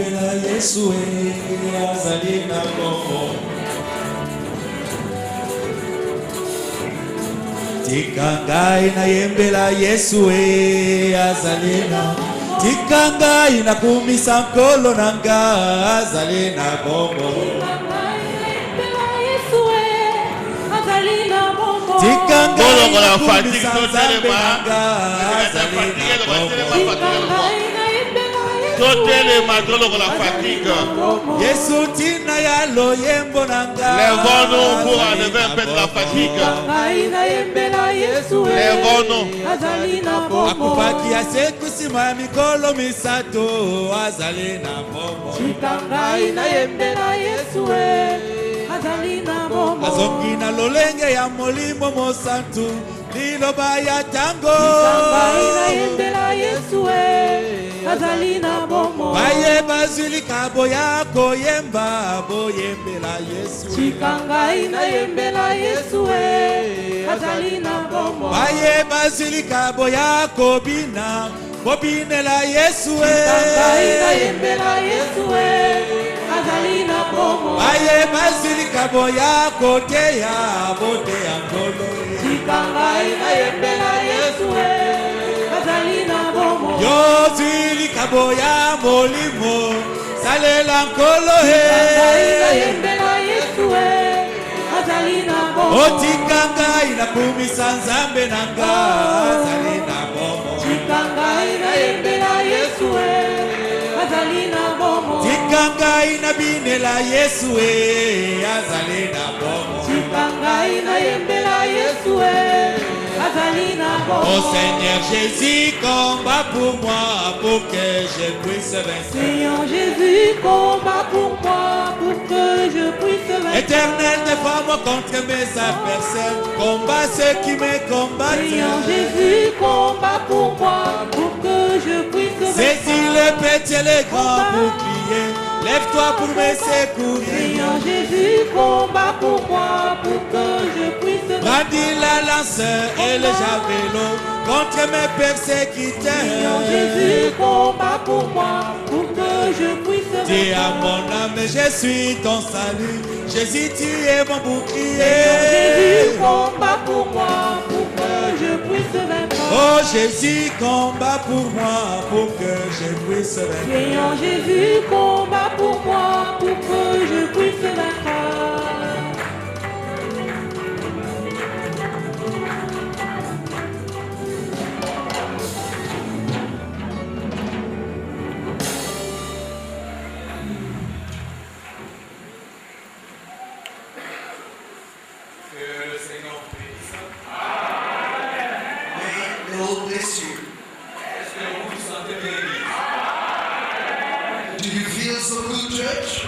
yembela Yesu azali na bombo. Tika ngai na yembela Yesu azali na tika ngai na kumisa nkolo nanga azali na bombo. Tika ngai na kumisa nzambe nanga azali na bombo. Yesu tina ya loyembo nanga. Lèvons-nous pour enlever un peu de la fatigue. Lèvons-nous. Akubaki asekusima ya mikolo misato azali na bombo. Azongi na lolenge ya molimo mosantu liloba ya tango. Baye bazili kabo yako yemba boyembela Yesu. Chikangai na yembela Yesu azali na bombo. Baye bazili kabo yako bina bobinela Yesu. Chikangai na yembela Yesu azali na bombo. Baye bazili kabo yako teya bote angolo. Chikangai na yembela Yesu azali na bombo. Yo zili kabo ya molimo salela nkolo Chikangai na yembela Yesu azali na bombo. Otikanga ina kumisa nzambe nanga azali na bombo. Chikangai na yembela Yesu azali na bombo. Tikanga ina binela Yesu azali na bombo. Chikangai na yembela Yesu azali na bombo. Oh Seigneur Jésus, combat pour moi pour que je puisse vaincre. Seigneur Jésus, combat pour moi pour que je puisse vaincre. Éternel, défends-moi contre mes adversaires, combat ceux qui me combattent. Seigneur Jésus, combat pour moi pour que je puisse vaincre. Saisis les petits et les grands boucliers, lève-toi pour me secourir. Seigneur Jésus, combat pour moi pour que je puisse vaincre. Brandis la lance et le javelot contre mes persécuteurs. Seigneur Jésus, combat pour moi pour que je puisse vaincre. Dis à mon âme, je suis ton salut. Jésus, tu es mon bouclier. Seigneur Jésus, combat pour moi pour que je puisse vaincre. Oh Jésus, combat pour moi pour que je puisse vaincre. Seigneur Jésus, combat pour moi pour que je puisse vaincre. Do you feel so good, church?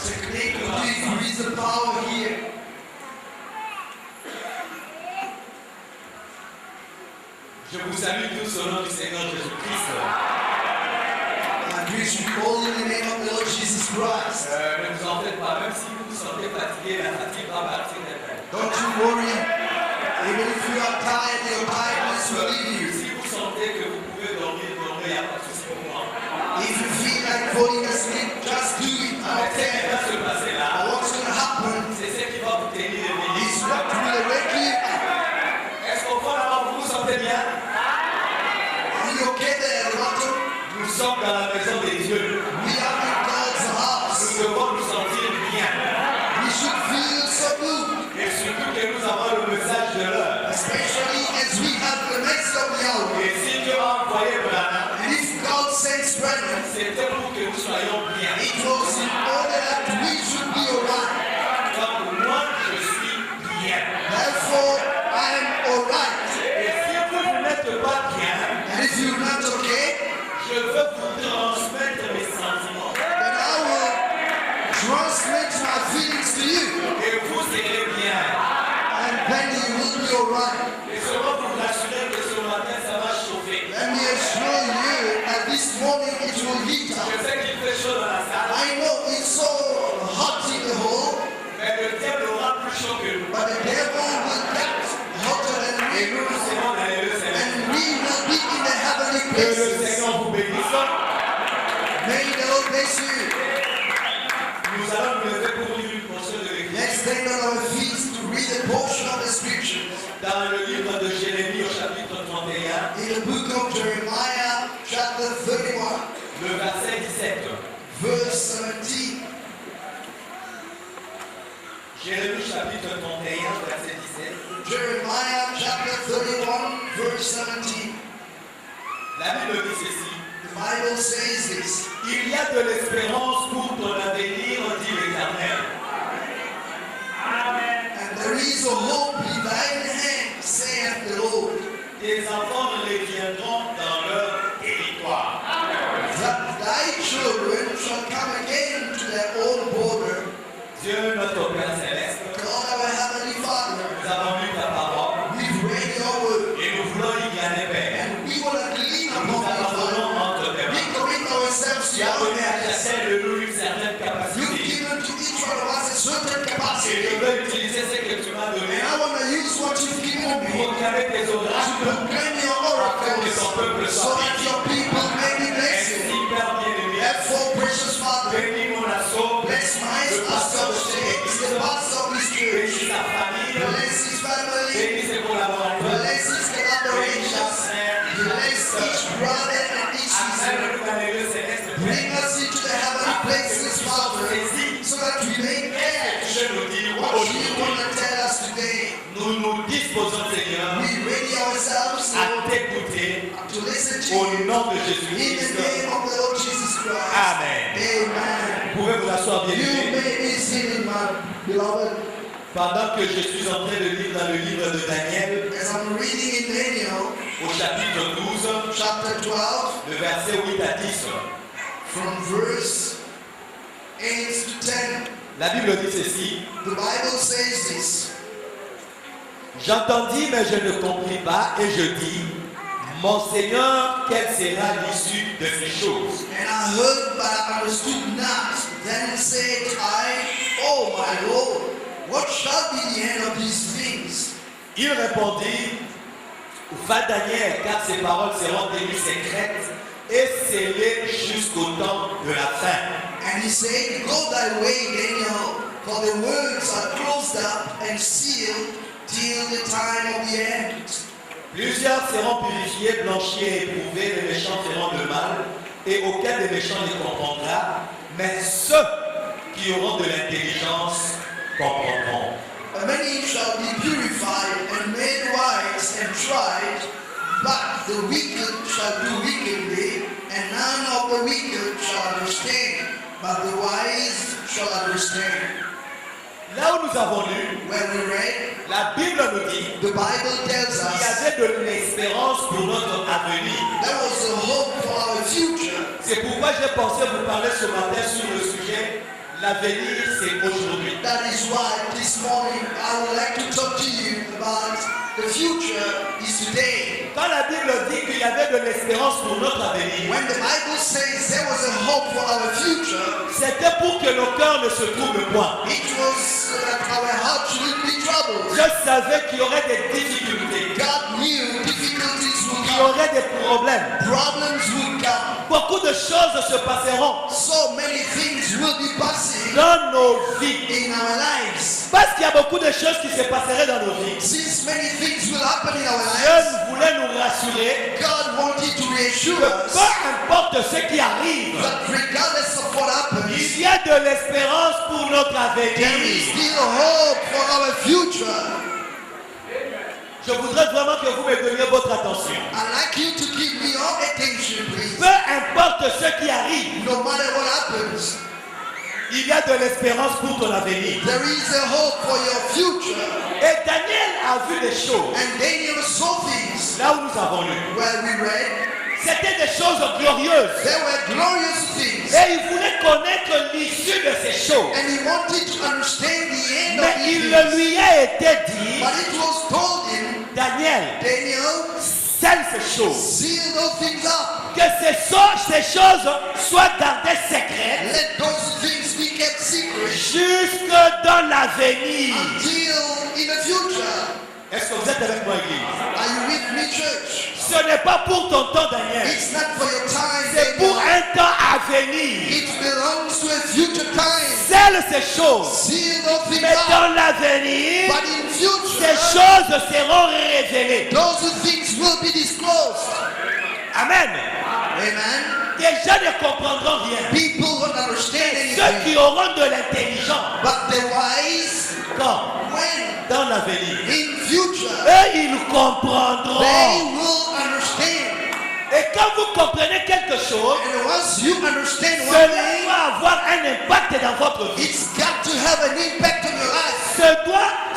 Technique will increase the power here. Je vous salue tous au nom du Seigneur Jésus-Christ. I greet you all in the name of the Lord Jesus Christ. Ne vous en faites pas, même si vous vous sentez fatigué, la fatigue va partir d'elle-même. Don't you worry. Even if you are tired, your tiredness will leave you. Si vous sentez que vous pouvez dormir, dormez, il n'y a pas de souci pour moi. If you feel like falling asleep, just do it. Mais ce qui va se passer là, But what's going to happen c'est ce qui va vous tenir éveillé. is what will wake you up. Est-ce qu'au fond d'abord vous vous sentez bien? Are you okay there, Roger? Nous sommes dans la maison des dieux. We are in God's Nous house. devons nous sentir bien. We should feel so good. Et surtout que nous avons le message de l'heure. Especially as we have the next of the hour. Et si Dieu a envoyé Branham, And if God sends Brennan, c'était pour que nous soyons bien. it was in order that we should be alright. Comme moi, je suis bien. Therefore, I am alright. Et si vous n'êtes pas bien, And if you're not okay, je veux vous transmettre mes sentiments. then I will transmit my feelings to you. Et vous serez bien. And then you will be alright. Et seulement pour vous assurer que ce matin, ça va chauffer. Let me assure you that this morning it will heat Je up. sais qu'il fait chaud dans la salle, I know it's so hot in the hall, mais le diable aura plus chaud que nous. but the devil will get hotter than Et me. nous, nous serons dans les deux semaines. And we will be in the heavenly Que le places. Seigneur May the Lord bless you. Nous allons nous lever pour lire une portion de l'Écriture. Let's stand on our feet to read a portion of the scriptures. Dans le livre de Jérémie au chapitre 31, In the book of Jeremiah, chapter 31, le verset 17. verse 17. Jérémie chapitre 31, verset 17. Jeremiah chapter 31, verse 17. La Bible dit ceci. The Bible says this. Il y a de l'espérance pour ton avenir, dit l'Éternel. And there is a hope in thine hand, saith the Lord, Tes enfants reviendront dans leur territoire. that thy children shall come again to their own border. Dieu, notre Père Céleste, God our Heavenly Father, nous avons lu ta parole we've read your word, et nous voulons y gagner, Père. and we want to glean Nous upon it, abandonnons Father. entre tes We mains. commit ourselves to Tu as your donné à hands. chacun de nous une certaine You've capacité. given to each one of us a certain Et je capacity, veux utiliser ce que tu m'as donné and I want to use what you've given me pour proclamer tes to oracles proclaim your oracles, so that your people may be blessed. ainsi, Père bien-aimé. Therefore, precious Father, Bénis mon assaut, bless my pastor of state, the pastor of this church. bénis sa famille, Bless his family. bénis ses collaborateurs, Bless his bénis chaque collaborations. frère, Bless each brother and each afin sister. de nous amener le céleste Bring us into the heavenly places, Father, so that we may catch Je nous dis what you aujourd'hui, want to tell us today. nous nous disposons, Seigneur, We ready ourselves, à Lord, t'écouter to listen to au you nom de in the Jésus-Christ. name of the Lord Jesus Christ. Amen. Amen. Vous pouvez vous asseoir, bien You aimé. may be seated, my beloved. Pendant que je suis en train de lire dans le livre de Daniel, As I'm reading in Daniel, au chapitre 12, chapter 12, le verset 8 à 10, from verse 8 to 10, la Bible dit ceci. the Bible says this. J'entendis, mais je ne compris pas, et je dis, mon Seigneur, quelle sera l'issue de ces choses? And I heard, but I understood not. Then said I, Oh my Lord, what shall be the end of these things? Il répondit, va Daniel, car ces paroles seront tenues secrètes et scellées jusqu'au temps de la fin. And he said, Go thy way, Daniel, for the words are closed up and sealed till the time of the end. Plusieurs seront purifiés, blanchis et éprouvés, les méchants feront le mal, et aucun des méchants ne comprendra, mais ceux qui auront de l'intelligence comprendront. Many shall be purified and made wise and tried, but the wicked shall do wickedly, and none of the wicked shall understand, but the wise shall understand. Là où nous avons lu, When we read, la Bible nous dit the Bible tells qu'il y us avait de l'espérance pour notre avenir. there was a hope for our future. C'est pourquoi j'ai pensé vous parler ce matin sur le sujet l'avenir c'est aujourd'hui. That is why this morning I would like to talk to you about the future is today. Quand la Bible dit qu'il y avait de l'espérance pour notre avenir, When the Bible says there was a hope for our future, c'était pour que nos cœurs ne se troublent point. it was so that our hearts would be troubled. Je savais qu'il y aurait des difficultés, God knew difficulties would qu'il y come, aurait des problèmes. problems would come. Beaucoup de choses se passeront So many things will be passing dans nos vies. in our lives. Parce qu'il y a beaucoup de choses qui se passeraient dans nos vies. Since many things will happen in our Dieu lives, voulait nous rassurer God wanted to reassure que us peu importe ce qui arrive, that regardless of what happens, il y a de l'espérance pour notre there is avenir. still hope for our future. Je voudrais vraiment que vous me donniez votre attention. I'd like you to give me your attention, please. Peu importe ce qui arrive, No matter what happens, il y a de l'espérance pour ton avenir. there is a hope for your future. Et Daniel a vu des choses. And Daniel saw things Là où nous avons lu, where we read, c'était des choses glorieuses. there were glorious things. Et il voulait connaître l'issue de ces choses. And he wanted to understand the end of Mais these il things. lui a été dit, But it was told him, Daniel, Daniel, scelle ces choses. seal those things up. Que ces choses soient gardées secrètes Let those things be kept secret jusque dans l'avenir. until in the future. Est-ce que vous êtes avec moi, Église? Are you with me, church? Ce n'est pas pour ton temps, Daniel. It's not for your time, C'est pour Daniel. un temps à l'avenir. It belongs to a future time. Seules ces choses. See those things Mais dans out. l'avenir, But in ces future, choses seront révélées. those things will be disclosed. Amen. Amen. Les gens ne comprendront rien. People won't understand Ceux anything. qui auront de l'intelligence, But the wise, quand when dans l'avenir, in future, eux, ils comprendront. they will understand. Et quand vous comprenez quelque chose, And once you understand one cela thing, doit avoir un impact dans votre vie. it's got to have an impact on your life.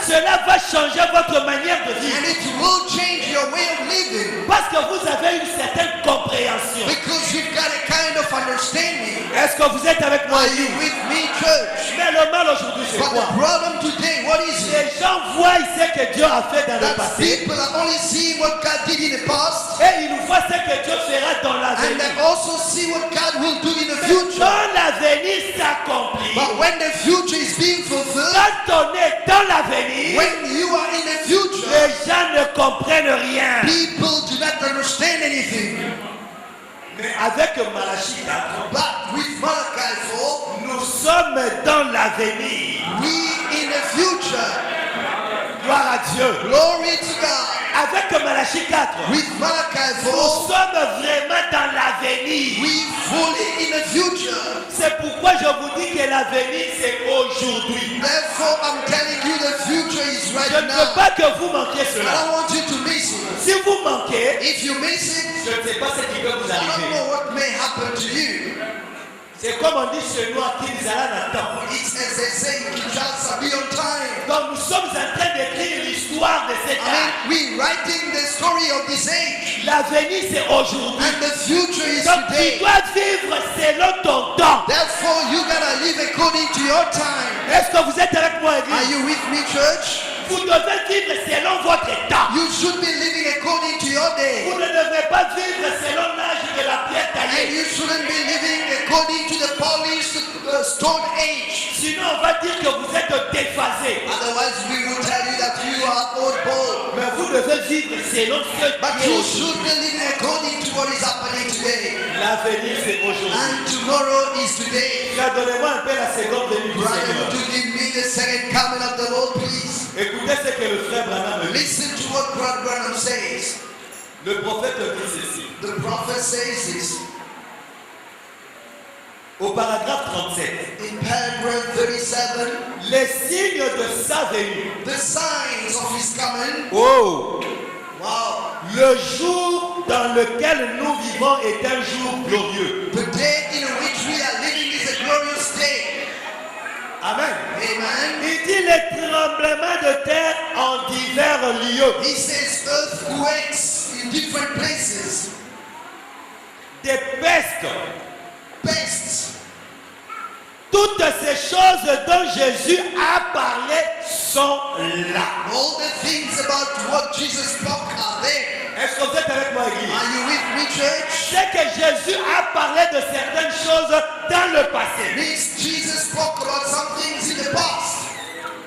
Cela va changer votre manière de And vivre. it will change your way of living. Parce que vous avez une certaine compréhension. Because you've got a kind of understanding. Est-ce que vous êtes avec moi Are you ici? with me, church? Mais le mal aujourd'hui, c'est But quoi? the problem today, what is it? Les gens voient ce que Dieu a fait dans le That passé. people are only seeing what God did in the past, Et ils voient ce que Dieu fera dans and l'avenir. they also see what God will do in the Mais future. quand l'avenir s'accomplit, But when the future is being fulfilled, quand on est dans l'avenir, when you are in the future, les gens ne comprennent rien. people do not understand anything. Mais avec Malachie 4, But with Malachi 4, nous sommes dans l'avenir. we in the future. Gloire à Dieu. Glory to God. Avec Malachie 4, With Malachi nous 4, sommes vraiment dans l'avenir. we fully in the future. C'est pourquoi je vous dis que l'avenir c'est aujourd'hui. Therefore, I'm telling you the future is Je right ne veux now. pas que vous manquiez I cela. don't want you to miss it. Si vous manquez, If you miss it, je ne sais pas ce qui peut vous I don't arriver. know what may happen to you. C'est comme on dit chez nous à Kinshasa Nathan. It's as they say, Kinshasa, be on time. Donc nous sommes en train d'écrire l'histoire de cette âge. We're writing the story of this age. L'avenir c'est aujourd'hui. And the future is Donc tu today. dois vivre selon ton temps. Therefore, you gotta live according to your time. Est-ce que vous êtes avec moi, Are Église? you with me, church? Vous devez vivre selon votre temps. You should be living according to your day. Vous ne devez pas vivre selon l'âge de la pierre And taillée. you shouldn't be living according to the polished stone age. Sinon, on va dire que vous êtes déphasé. Otherwise, we will tell you that you are oddball. Mais vous devez vivre selon ce But qui est you aujourd'hui. should be living according to what is happening today. L'avenir, c'est aujourd'hui. And tomorrow is today. Frère, donnez-moi un peu la seconde venue du Brother, Seigneur. would you give me the second coming of the Lord, please? Écoutez ce que le frère Branham dit. Listen to what Brother Branham says. Le prophète dit ceci. The prophet says this Au paragraphe 37. in paragraph 37. Les signes de sa venue. The signs of his coming. Oh! Wow. Le jour dans lequel nous vivons est un jour glorieux. The day in which we are living is a glorious day. Amen. Amen. Il dit les tremblements de terre en divers lieux. He says earthquakes in different places. Des pestes. Pests. Toutes ces choses dont Jésus a parlé sont là. All the things about what Jesus spoke are there. Est-ce que vous êtes avec moi, Église? Are you with me, church? C'est que Jésus a parlé de certaines choses dans le passé. Means Jesus spoke about some things in the past.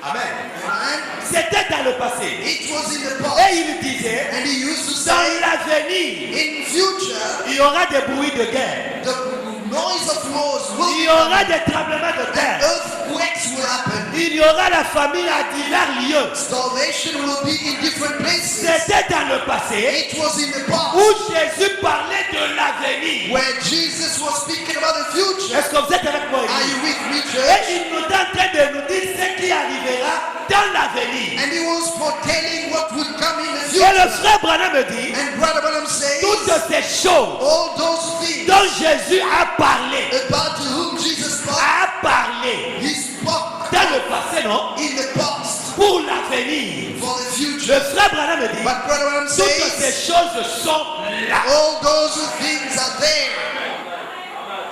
Amen. Amen. C'était dans le passé. It was in the Et past. il disait, And he used to dans say, l'avenir, in future, il y aura des bruits de guerre. the noise of wars will Il y be aura des tremblements de and terre. earthquakes will happen. Il y aura la famine à divers lieux. Starvation will be in different places. C'était dans le passé It was in the past où Jésus parlait de l'avenir. where Jesus was speaking about the future. Est-ce que vous êtes avec moi, Are Église? you with me, Et church? il nous est en train de nous dire ce qui arrivera dans l'avenir. And he was foretelling what would come in the Et le future. frère Branham me dit, And Brother Branham says, toutes ces choses all those things dont Jésus a parlé, about to whom Jesus spoke, a parlé he spoke dans le passé, non? in the past Pour l'avenir. for the Le future. frère Branham me dit, But Brother Branham toutes says, ces choses sont là. all those things are there.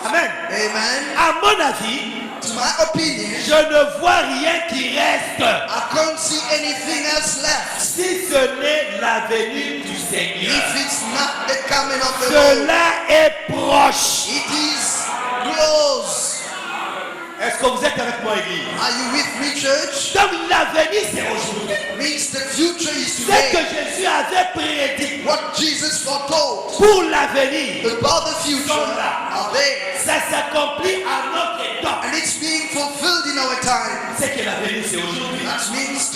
Amen. Amen. À mon avis, To my opinion, je ne vois rien qui reste I can't see anything else left. si ce n'est la venue du Seigneur. If it's not the coming of the Lord, Cela est proche. it is close. Est-ce que vous êtes avec moi, Église? Are you with me, church? Donc l'avenir, c'est aujourd'hui. Means the future is Ce que today. Jésus avait prédit What Jesus foretold pour l'avenir, about the future are there. ça s'accomplit à notre temps. And it's being fulfilled in our time. C'est que l'avenir, c'est aujourd'hui. That means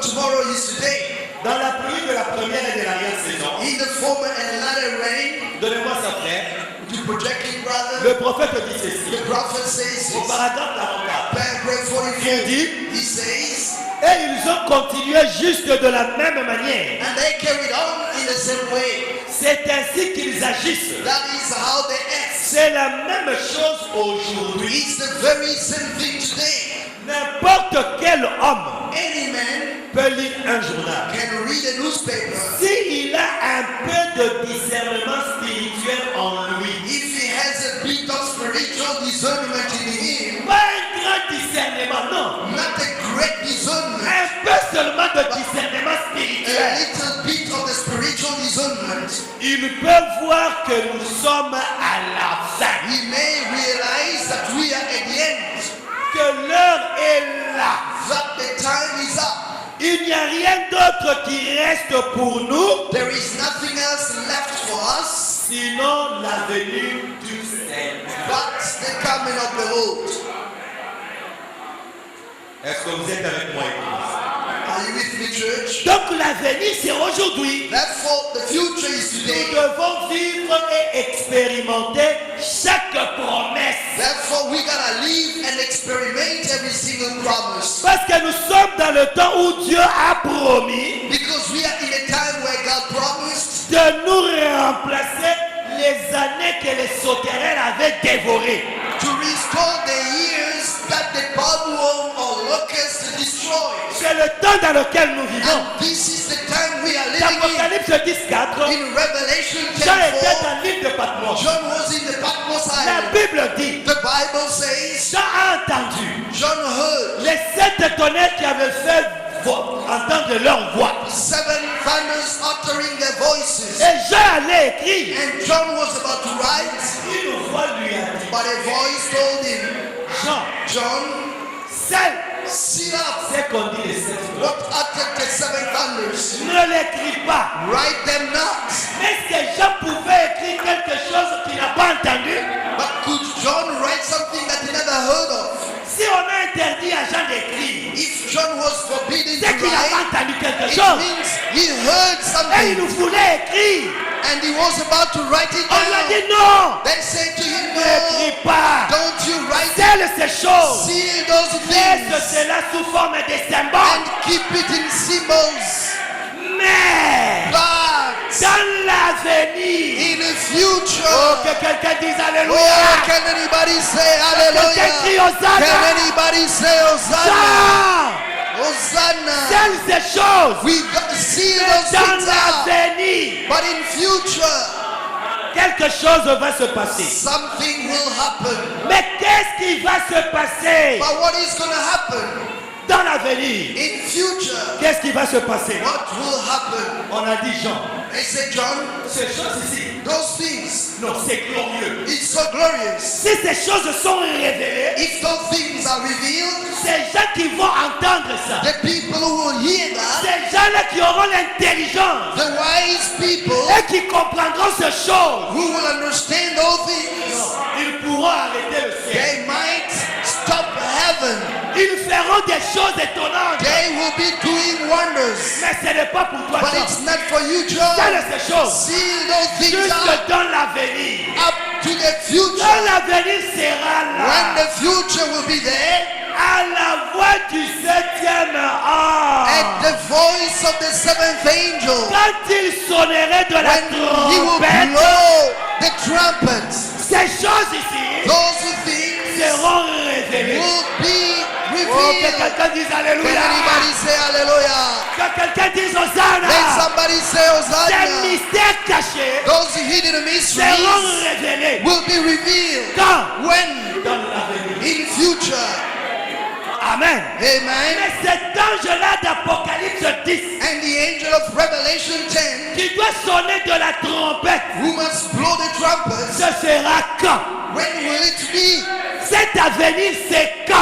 tomorrow is today. Dans la pluie de la première et de l'arrière saison, In the former and latter rain, donnez-moi ça, frère. to project it, brother, Le prophète dit ceci. the prophet says Au this. paragraphe 44, Paragraph 44, il dit, he says, et ils ont continué juste de la même manière. and they carried on in the same way. C'est ainsi qu'ils agissent. That is how they act. C'est la même chose aujourd'hui. It's the very same thing today. N'importe quel homme Any man peut lire un journal. can read a newspaper. S'il a un peu de discernement spirituel en lui, If he has a bit of spiritual discernment in him, pas un grand discernement, non. not a great discernment, Un peu seulement de discernement a spirituel. little bit of the spiritual discernment, Il peut voir que nous sommes à la fin, he may realize that we are at the end, que l'heure est là. that the time is up. Il n'y a rien d'autre qui reste pour nous, There is nothing else left for us sinon la venue du Seigneur. but the coming of the Lord. Est-ce que vous êtes avec moi, Église? Are you with me, church? Donc l'avenir, c'est aujourd'hui. Therefore, the future is Nous today. devons vivre et expérimenter chaque promesse. Therefore, we gotta live and experiment every single promise. Parce que nous sommes dans le temps où Dieu a promis Because we are in a time where God promised de nous remplacer les années que les sauterelles avaient dévorées. to restore the years that the palmworm or locust destroyed. C'est le temps dans lequel nous vivons. And this is the time we are living L'Apocalypse 10:4, in. In Revelation Jean était 10:4, dans l'île de Patmos. John was in the Patmos La Island. Bible dit, The Bible says Jean a entendu John heard les 7 tonnerres qui avaient fait entendre leur voix. 7 thunders uttering their voices. Et Jean allait écrire. And John was about to write, Une voix lui a dit, but a voice told him, Jean, John, celle, sit up. c'est qu'on dit les 7 What uttered the 7 thunders? ne l'écris pas. Write them not. Mais est-ce que Jean pouvait écrire quelque chose qu'il n'a pas entendu? But could John write something that he never heard of? Si on a interdit à Jean d'écrire, If John was forbidden c'est to qu'il n'a pas write, entendu quelque it chose. means he heard Et il something nous voulait écrire. and he was about to write it On lui a down. dit non, They said to him, n'écris no, pas. don't you write it. Scelle ces choses. Seal those Laisse things cela sous forme de symboles. and keep it in symbols. Mais But dans l'avenir, in the oh, future, que quelqu'un dise oh, Alléluia. can anybody say Quelqu'un crie hallelujah? Can Hosanna. anybody say Hosanna? Jean, Hosanna. scelle ces choses. We got to seal Mais those dans things out. l'avenir, But in future, quelque chose va se passer. something will happen. Mais qu'est-ce qui va se passer But what is going to happen dans l'avenir? in future? Qu'est-ce qui va se passer? What will happen? On a dit Jean. They said, John, Ces choses ici, those things, non, c'est glorieux. it's so glorious. Si ces choses sont révélées, If those things are revealed, ces gens qui vont entendre ça, the people who will hear that, ces gens-là qui auront l'intelligence the wise people et qui comprendront ces choses, who will understand all things, ils pourront arrêter le ciel. they might stop heaven. Ils feront des choses étonnantes. They will be doing wonders. Mais ce n'est pas pour toi, But Jean. it's not for you, John. Scelle ces choses. Seal those things Juste out dans l'avenir. up to the Quand future. l'avenir sera When là, the future will be there, à la voix du 7e at ange, the voice of the 7th angel, quand il sonnerait de la when he will trompette, blow the trumpet, ces choses ici those things seront révélées. will be Oh, que revealed. quelqu'un dise Can Alléluia. anybody say hallelujah? Que quelqu'un dise Let Hosanna. somebody say Ces Hosanna. mystères cachés Those hidden seront mysteries révélés. will be revealed. Quand? When? Dans l'avenir. In future. Amen. Amen. Mais cet ange-là d'Apocalypse 10 And the angel of Revelation 10, qui doit sonner de la trompette, who must blow the trumpet, ce sera quand? when will it be? Cet avenir, c'est quand?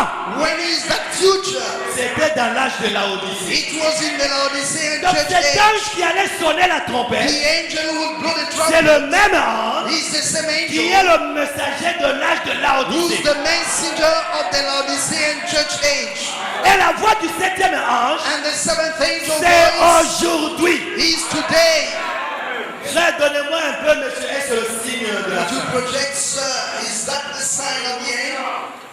dans l'âge de Laodicée. It was in the Laodicean Donc church cet age. ange qui allait sonner la The trompette, angel who would blow the c'est trumpet. le même ange He's the same qui angel est le messager de l'âge de who's Laodicée. the messenger of the Laodicean church age. Et la voix du septième ange, And the seventh angel c'est voice aujourd'hui. is today. Frère, donnez-moi un peu, monsieur, est-ce le signe de la To fin? project, sir, is that the sign of the end?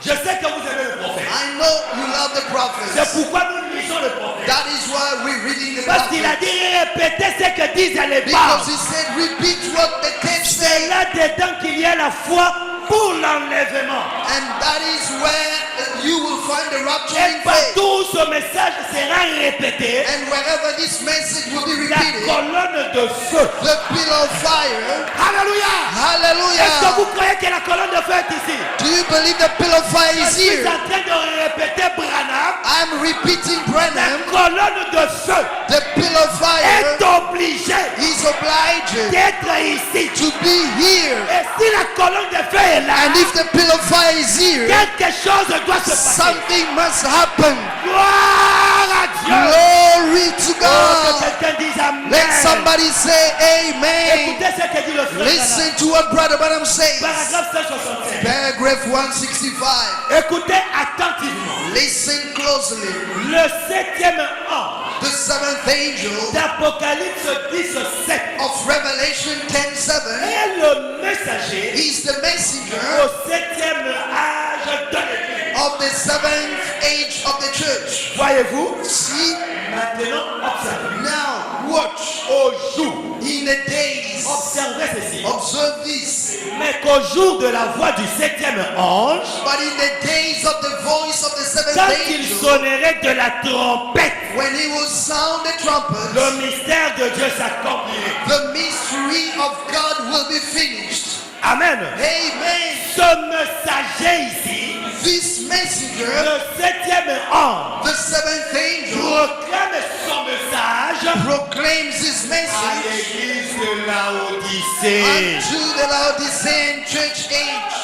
Je sais que vous aimez le prophète. I know you love the C'est prophets. pourquoi nous lisons le prophète. That is why we're reading the Parce qu'il a prophets. dit répétez ce que disent les Because barres. he said, repeat what the text C'est says. là-dedans qu'il y a la foi pour l'enlèvement. And that is where you will find the rapture Et in faith. partout où ce message sera répété, And wherever this message will be la repeated, colonne de feu. the pillar of fire. Alléluia. Est-ce que Hallelujah. vous croyez que la colonne de feu est ici? Do you believe the pillar of fire Je is suis here? en train de répéter Branham. I'm repeating La Branham. colonne de feu The pillar of fire est obligée is obliged d'être ici. to be here. Et si la colonne de feu est là, And if the pillar of fire is here, quelque chose doit se passer. something must happen. Gloire à Dieu. Glory to Oh, que God. quelqu'un dise Amen. Let somebody say amen. Écoutez ce que dit le frère. Listen to what Brother Branham says. Paragraphe 165. Paragraph 165. Écoutez attentivement. Listen closely. Le septième ange The seventh angel d'Apocalypse 10:7 of Revelation 10:7 est le messager is the messenger au septième âge de l'Église. of the seventh age of the church. Voyez-vous? See, Maintenant, observez. now watch. Au jour, In the days, observez ceci. observe this. Mais qu'au jour de la voix du septième ange, But in the days of the voice of the seventh quand il angel, sonnerait de la trompette, when he will sound the trumpet, le mystère de Dieu s'accomplirait. the mystery of God will be finished. Amen. Amen. Ce messager ici, This messenger, le septième ange, the seventh angel, proclame son message proclaims his à message l'église de Laodicée. unto the Laodicean church age.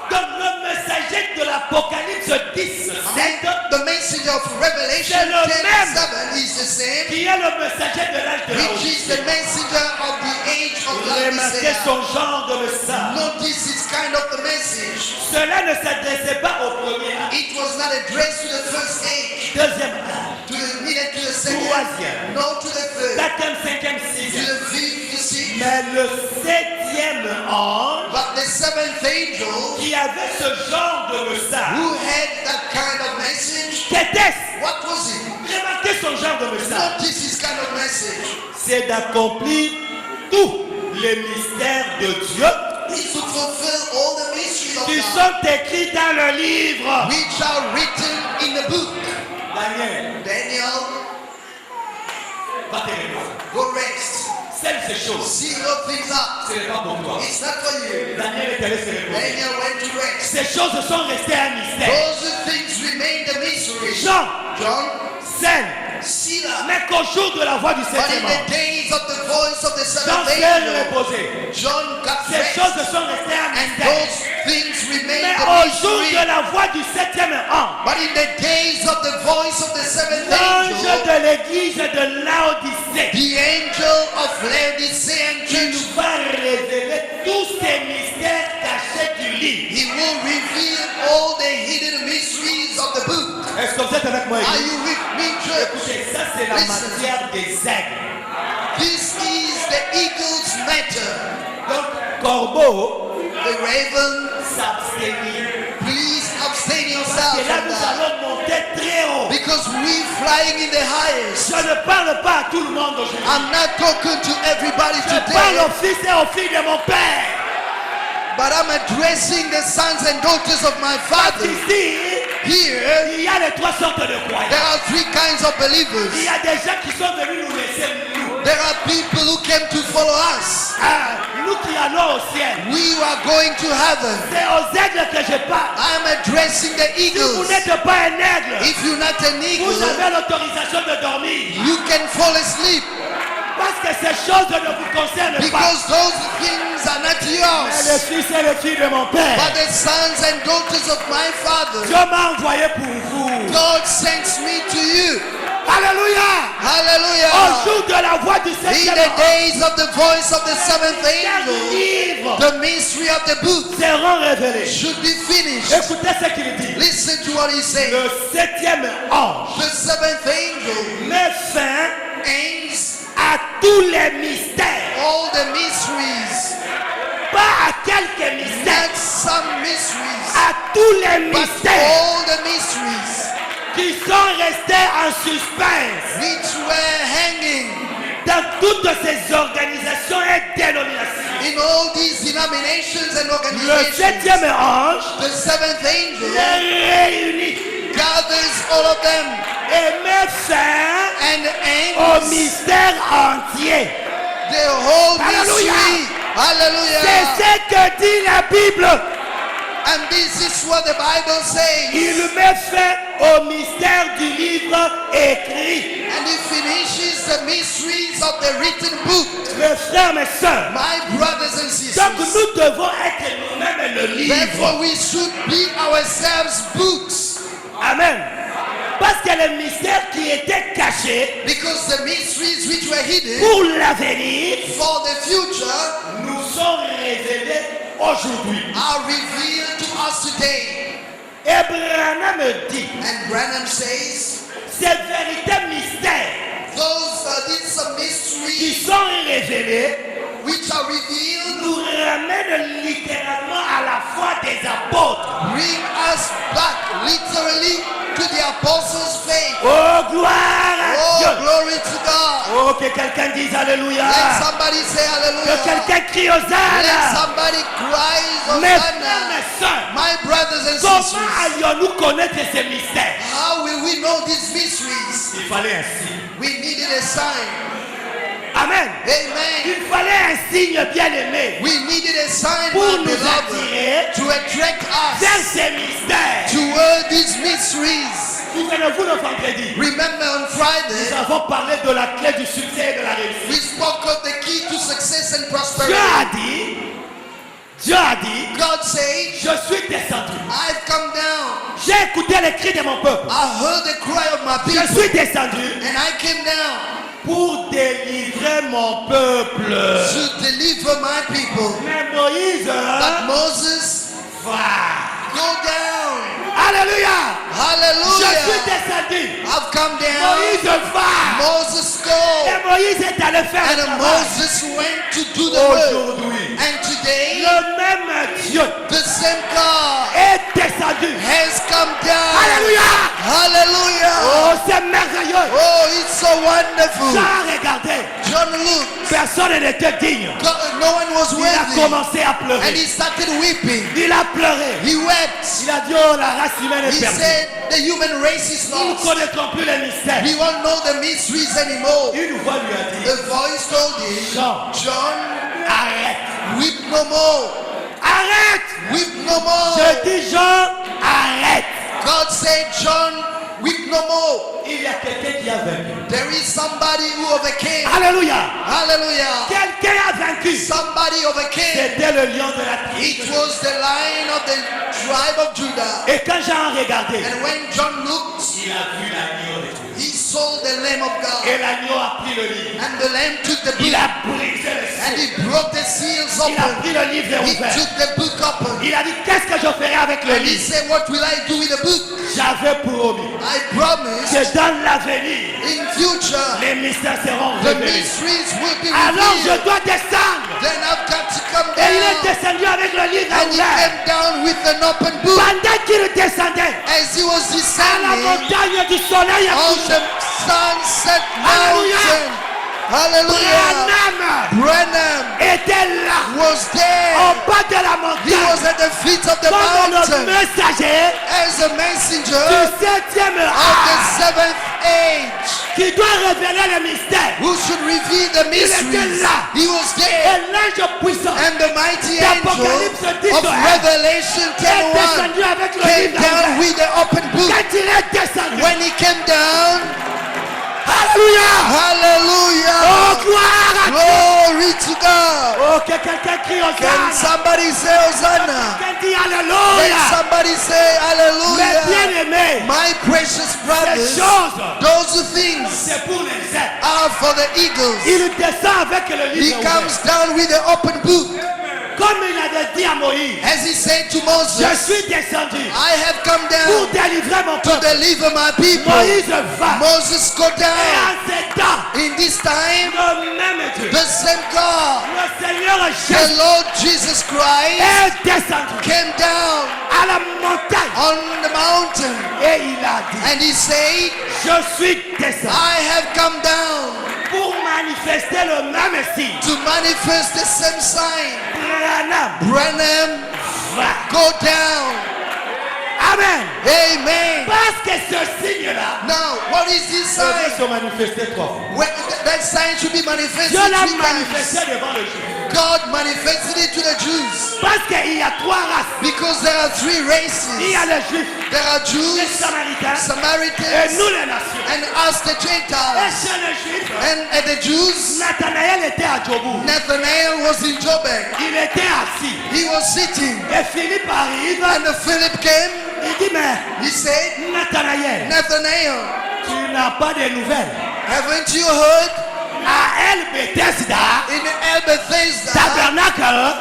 Donc le messager de l'Apocalypse 10:7, And the message of Revelation C'est le 10:7 is the same, qui est le messager de l'âge de which is Laodicée. the messenger of the age of Remarquez Laodicea. son genre de message. Notice it's kind of the message. Cela ne s'adressait pas au premier âge, It was not addressed to the first age, deuxième âge, to the neither to the second, Troisième. nor to the third, quatrième, cinquième, to sixième. the fifth, the sixth. Mais le septième ange But the seventh angel, qui avait ce genre de message, who had that kind of message, qu'était-ce? what was it? Remarquez son genre de message. Notice this kind of message. C'est d'accomplir tous les mystères de Dieu It's to fulfill all the mysteries of qui God, sont écrits dans le livre. which are written in the book. Daniel, Daniel, va te répondre. go rest. Celles ces choses, See what things up. ce n'est pas pour toi. It's not for you. Daniel est allé se répondre. Daniel went to rest. Ces choses sont restées un mystère. Those things remain the mystery. Jean, John, scène, Sila. mais qu'au jour de la voix du But in septième the ange, days of the voice of the dans seventh celle angel, reposée, John got ces rest. choses sont restées un And mystère. those things remain Mais the au jour mystery. de la voix du septième ange, But in the days of the voice of the seventh l'ange angel, de l'église de Laodicée, the angel of Laodicean il church, nous va révéler tous ces mystères cachés du livre. he will reveal all the hidden mysteries of the book. Est-ce que vous êtes avec moi? Are you with me, church? Écoutez, ça c'est la Listen. matière des aigles. This is the eagle's matter. Donc, corbeau, The raven, s'abstenir. please abstain Et yourself là, from nous that. allons monter très haut. Because we're flying in the highest. Je ne parle pas à tout le monde aujourd'hui. I'm not talking to everybody Je parle today, aux fils et aux filles de mon Père. but I'm addressing the sons and daughters of my Father. Ici, Here, il y a les trois sortes de croyants. there are three kinds of Il believers. y a des gens qui sont venus nous laisser nous. There are people who came to follow us. Ah, nous qui allons au ciel. We are going to heaven. C'est aux aigles que je parle. I'm addressing the Si vous eagles. n'êtes pas un aigle, If you're not an vous eagle, avez l'autorisation de dormir. you can fall asleep Parce que ces choses ne vous concernent pas. because those things are not les yours, fils et les filles de mon Père. but the sons and daughters of my Father. Dieu m'a envoyé pour vous. God sends me to you. Alléluia. Au Hallelujah. jour de la voix du In septième the ange, days of the voice of the seventh les angel, livres the mystery of the book seront révélés. should be finished. Écoutez ce qu'il dit. Listen to what he says. Le septième ange The seventh angel met fin ends à tous les mystères. all the mysteries, Pas à quelques mystères. not some mysteries, À tous les but mystères all the mysteries qui sont restés en suspense which were hanging dans toutes ces organisations et dénominations. in all these denominations and Le organizations. septième ange The seventh angel les réunit gathers all of them et met fin and au ends mystère entier. the whole Hallelujah. mystery. C'est Hallelujah. ce que dit la Bible. And this is what the Bible says. Il met fin au mystère du livre écrit. And it finishes the mysteries of the written book. Mes frères, mes sœurs, My brothers and donc sisters. nous devons être nous-mêmes le livre. Therefore, we should be ourselves books. Amen. Parce que les mystères qui étaient cachés Because the mysteries which were hidden pour l'avenir for the future nous sont révélés aujourd'hui. are revealed to us today. Et Branham dit, And Branham says, ces vérités mystères these are qui mysteries sont révélés which are revealed nous ramènent littéralement à la foi des apôtres. bring us back literally to the apostles' faith. Oh, gloire à Oh, Dieu. glory to God. Oh, que quelqu'un dise Alléluia. Let somebody say Que hallelujah. quelqu'un crie Let Hosanna. somebody cry Mes frères, Hosanna. mes sœurs, My brothers and comment sisters, allions-nous connaître ces mystères? how will we know these mysteries? Il fallait un signe. We needed a sign. Amen. Amen. Il fallait un signe bien aimé We needed a sign, pour my nous beloved, attirer to attract vers us ces mystères. toward these mysteries. Souvenez-vous le vendredi, Remember on nous Friday, avons parlé de la clé du succès et de la we réussite. spoke of the key to success and Dieu prosperity. a dit, God said, je suis descendu. I've come down. J'ai écouté les cris de mon peuple. I heard the cry of my Je people suis descendu and I came down pour délivrer mon peuple. to deliver my people. Mais Moïse But Moses, va. go down. Alléluia. Je suis Hallelujah. descendu. I've come down. Moïse va. Moses go. Et Moïse est allé faire le And travail. Moses went to do the work. Aujourd'hui, And today, le même Dieu the same God est descendu. has come down. Alléluia. Hallelujah. Oh, c'est merveilleux. Oh, it's so wonderful. Jean regardait. John looked. Personne n'était digne. No one was Il a worthy. commencé à And pleurer. he started weeping. Il a pleuré. He wept. Il a dit, oh, la race humaine est He perdue. said, the human race is Nous ne lost. connaîtrons plus les mystères. We won't know the mysteries anymore. Une voix lui a dit, The voice told him, Jean, John, arrête. weep no more. Arrête. Weep no more. Je dis, Jean, arrête. God said, John, weep no more. Il y a quelqu'un qui a vaincu. There is somebody who overcame. Alléluia. Hallelujah. Quelqu'un a vaincu. Somebody overcame. C'était le lion de la tribu. It was the lion of the tribe of Judah. Et quand Jean a regardé, And when John looked, il a vu l'agneau de Dieu. he saw the Lamb of God. Et l'agneau a pris le livre. And the Lamb took the Il book. a brisé le And ciel. he broke the seals Il a open. pris le livre He ouvert. took the book open. Il a dit, qu'est-ce que je ferai avec le And he livre? said, what will I do with the book? J'avais promis I promised que dans l'avenir, in future les mystères seront the révélés. mysteries will be Alors je revealed. dois descendre. Then I've got to come Et il est down. descendu avec le livre And he ouvert. came down with an open book. Pendant qu'il descendait As he was à la descending montagne du soleil à on coucher, the sunset Hallelujah. mountain. Hallelujah. Branham Branham était là, was there. au bas de la He montagne, was at the feet of the comme le mountain messager as a du messenger 7e of the âge seventh age qui doit révéler le mystère. who should reveal the mysteries. là. He was there. Et l'ange puissant And the mighty d'Apocalypse angel 10 of au 1 Revelation est 10:1 descendu avec le came livre down ouvert. with the open book. Quand il est descendu, When he came down, Alléluia! hallelujah, Oh, gloire à Dieu! glory to God. Oh, que quelqu'un crie Can Hosanna. somebody say Hosanna? Quelqu'un dit Can Alléluia. somebody say Mais Hallelujah? bien-aimés, My precious ces brothers, choses, those things c'est pour les ailes. are for the eagles. Il descend avec le He livre ouvert. comes down with the open book. Comme il avait dit à Moïse, As he said to je Moses, suis descendu I have come pour down délivrer mon to peuple. deliver my people. Moïse va. Moses go Et down. en ces temps, In this time, le même Dieu, the same God, le Seigneur the Jésus, Lord Jesus Christ, est descendu came down à la montagne. on the mountain Et il a dit, and he said, je suis descendu I have come down pour manifester le même signe. to manifest the same sign. Branham Branham, va. go down. Amen. Amen. Parce que ce signe-là Now, what is this devait sign? se manifester trois fois. When that sign should be manifested Dieu l'a 3 times. manifesté devant le Juif. God manifested it to the Jews Parce qu'il y a trois races. because there are 3 Il y races. a les Juifs, There are les Jews, Samaritains et Samaritans, nous les nations. and us the Et Gentiles. chez les Juifs, And the Jews, Nathanaël était à Djobour. Nathanael was in Jobek. Il était assis. He was sitting. Et Philippe arrive. And Philip came. Il dit, mais He said, Nathanaël, Nathanael, tu n'as pas de nouvelles. haven't you heard À El Bethesda, in El Bethesda tabernacle,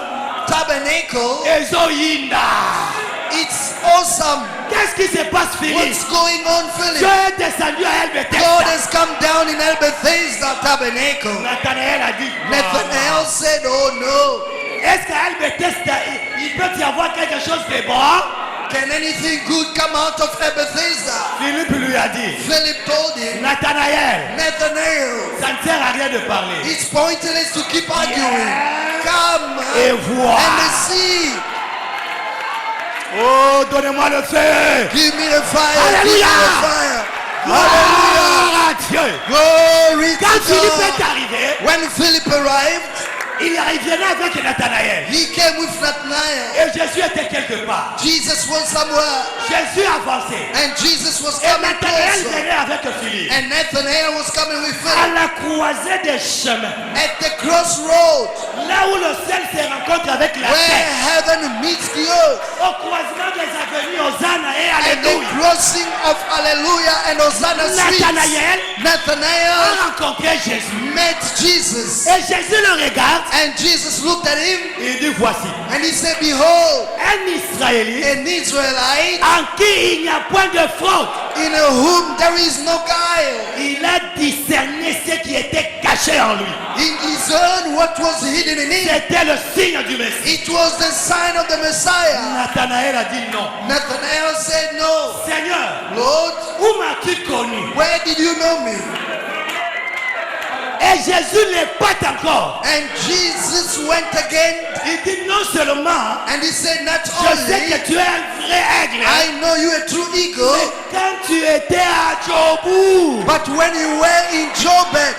tabernacle? et Zoïnda. It's awesome. Qu'est-ce qui se passe, Philippe? What's going on, Dieu Philip? est descendu à El God Bethesda. has come down in El Bethesda tabernacle. Nathanaël a dit, Nathanael said, oh no. est-ce qu'à El Bethesda, il peut y avoir quelque chose de bon? Can anything good come out of El Bethesda? Philippe lui a dit, Philip told him, Nathanaël, Nathanael, ça ne sert à rien de parler. it's pointless to keep arguing. Come Et and vois. see. Oh, donnez-moi le feu. Give me the fire. Give me Alléluia. the fire. Hallelujah. Gloire à Dieu. Glory Quand to Philippe est God. arrivé, When Philip arrived, il revenait avec Nathanaël. he came with Nathanael. Et Jésus était quelque part. Jesus was somewhere. Jésus avançait. And Jesus was Et coming Nathanaël closer. venait avec Philippe. And Nathanael was coming with À Philip. la croisée des chemins, At the crossroad là où le ciel se rencontre avec la where terre, heaven meets the earth. au croisement des avenues Hosanna et At the Alléluia, crossing of Hallelujah and Hosanna streets, Nathanaël Nathanael a rencontré Jésus. met Jesus. Et Jésus le regarde And Jesus looked at him et il dit, voici, and he said, behold, un Israélite an Israelite en qui il n'y a point de fraude. in whom there is no guile. Il a discerné ce qui était caché en lui. He discerned what was hidden in him. C'était le signe du Messie. It was the sign of the Messiah. Nathanaël a dit non. Nathanael said, no. Seigneur, Lord, où m'as-tu connu? where did you know me? Et Jésus l'épate encore. And Jesus went again Il dit non seulement, and he said, not je sais only, que tu es un vrai aigle, I know you a true mais eagle, quand tu étais à Djobour, but when you were in Jobek,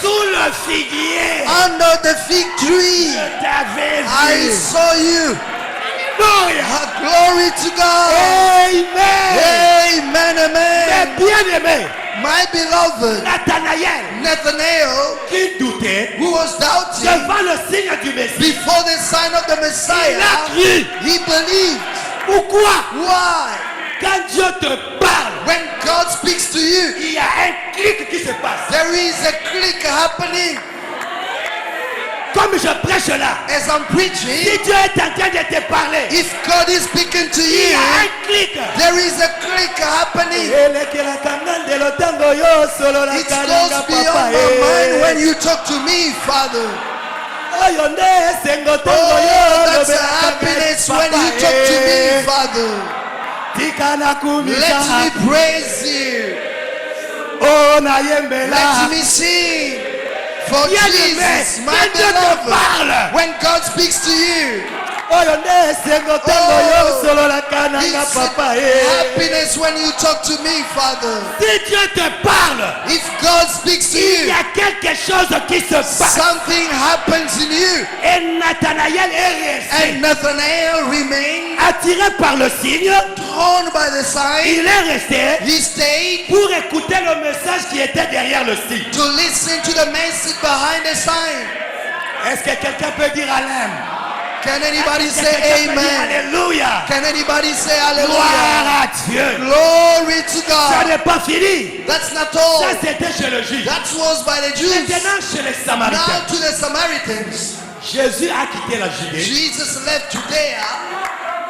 sous le figuier, under the fig tree, je t'avais I vu. saw you. Alléluia. Glory to God. Amen. Amen, Mais amen. bien aimé, My beloved, Nathanaël, Nathanael, qui doutait who was doubting devant le signe du Messie, before the sign of the il a Messiah, cru. he believed. Pourquoi? Why? Quand Dieu te parle, When God speaks to you, il y a un clic qui se passe. there is a click happening. Comme je prêche là, As I'm si preaching, Dieu est en train de te parler, if God is speaking to il y you, a un clic. there is a click happening. It It goes beyond my mind when you talk to me, Father. Oh, that's a happiness when you talk to me, Father. Let me praise you. Let me sing for Jesus, my beloved. When God speaks to you, it's happiness when you talk to me, Father. Si Dieu te parle, If God speaks to il y you, a quelque chose qui se passe. something happens in you. Et Nathanaël est resté And Nathanael remained attiré par le signe. drawn by the sign. Il est resté He stayed pour écouter le message qui était derrière le signe. to listen to the message behind the sign. Est-ce que quelqu'un peut dire Amen? Can anybody Est-ce que say quelqu'un peut dire amen? Alléluia. Can anybody say hallelujah? Gloire à Dieu. Glory to Ça God. n'est pas fini. That's not Ça all. c'était chez le juif. That was by the Jews. Maintenant chez les Now Samaritains. to the Samaritans. Jésus a quitté la Judée Jesus left Judea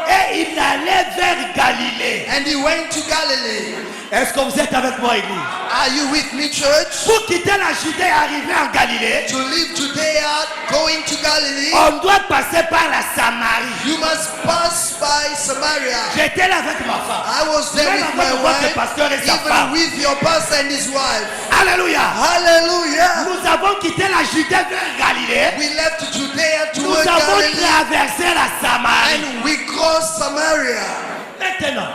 et il allait vers Galilée. and he went to Galilee. Est-ce que vous êtes avec moi, Église? Are you with me, church? Pour quitter la Judée et arriver en Galilée, To leave Judea, going to Galilee, on doit passer par la Samarie. you must pass by Samaria. J'étais là avec ma femme. I was there Même with avec my votre wife, pasteur et sa even femme. with your pastor and his wife. Alléluia. Hallelujah. Nous avons quitté la Judée vers Galilée. We left Judea Nous toward avons Galilee traversé la Samarie. and we crossed Samaria. Maintenant,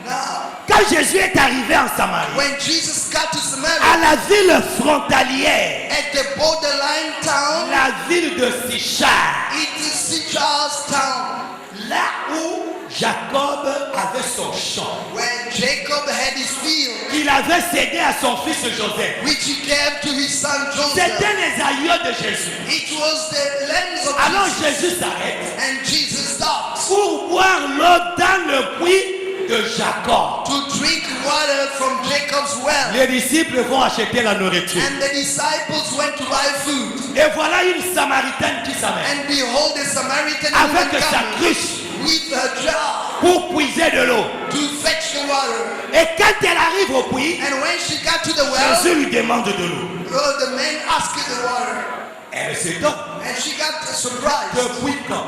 Now, quand Jésus est arrivé en Samarie, when Jesus got to à Samaria, la ville frontalière, at the borderline town, la ville de Sichar, it is Sichar's town, là où Jacob avait son champ, where Jacob had his field, qu'il avait cédé à son fils Joseph. which he gave to his son C'était Joseph. les aïeux de Jésus. It was the lands of Alors Jesus. Jésus s'arrête And Jesus stopped pour boire l'eau dans le puits de Jacob. to drink water from Jacob's well. Les disciples vont acheter la nourriture. And the disciples went to buy food. Et voilà une Samaritaine qui s'amène And behold, a Samaritan woman avec sa coming cruche with a jar pour puiser de l'eau. to fetch the water. Et quand elle arrive au puits, And when she got to the well, Jésus lui demande de l'eau. the man asked her the water. Elle s'étonne. And she got surprised. Depuis quand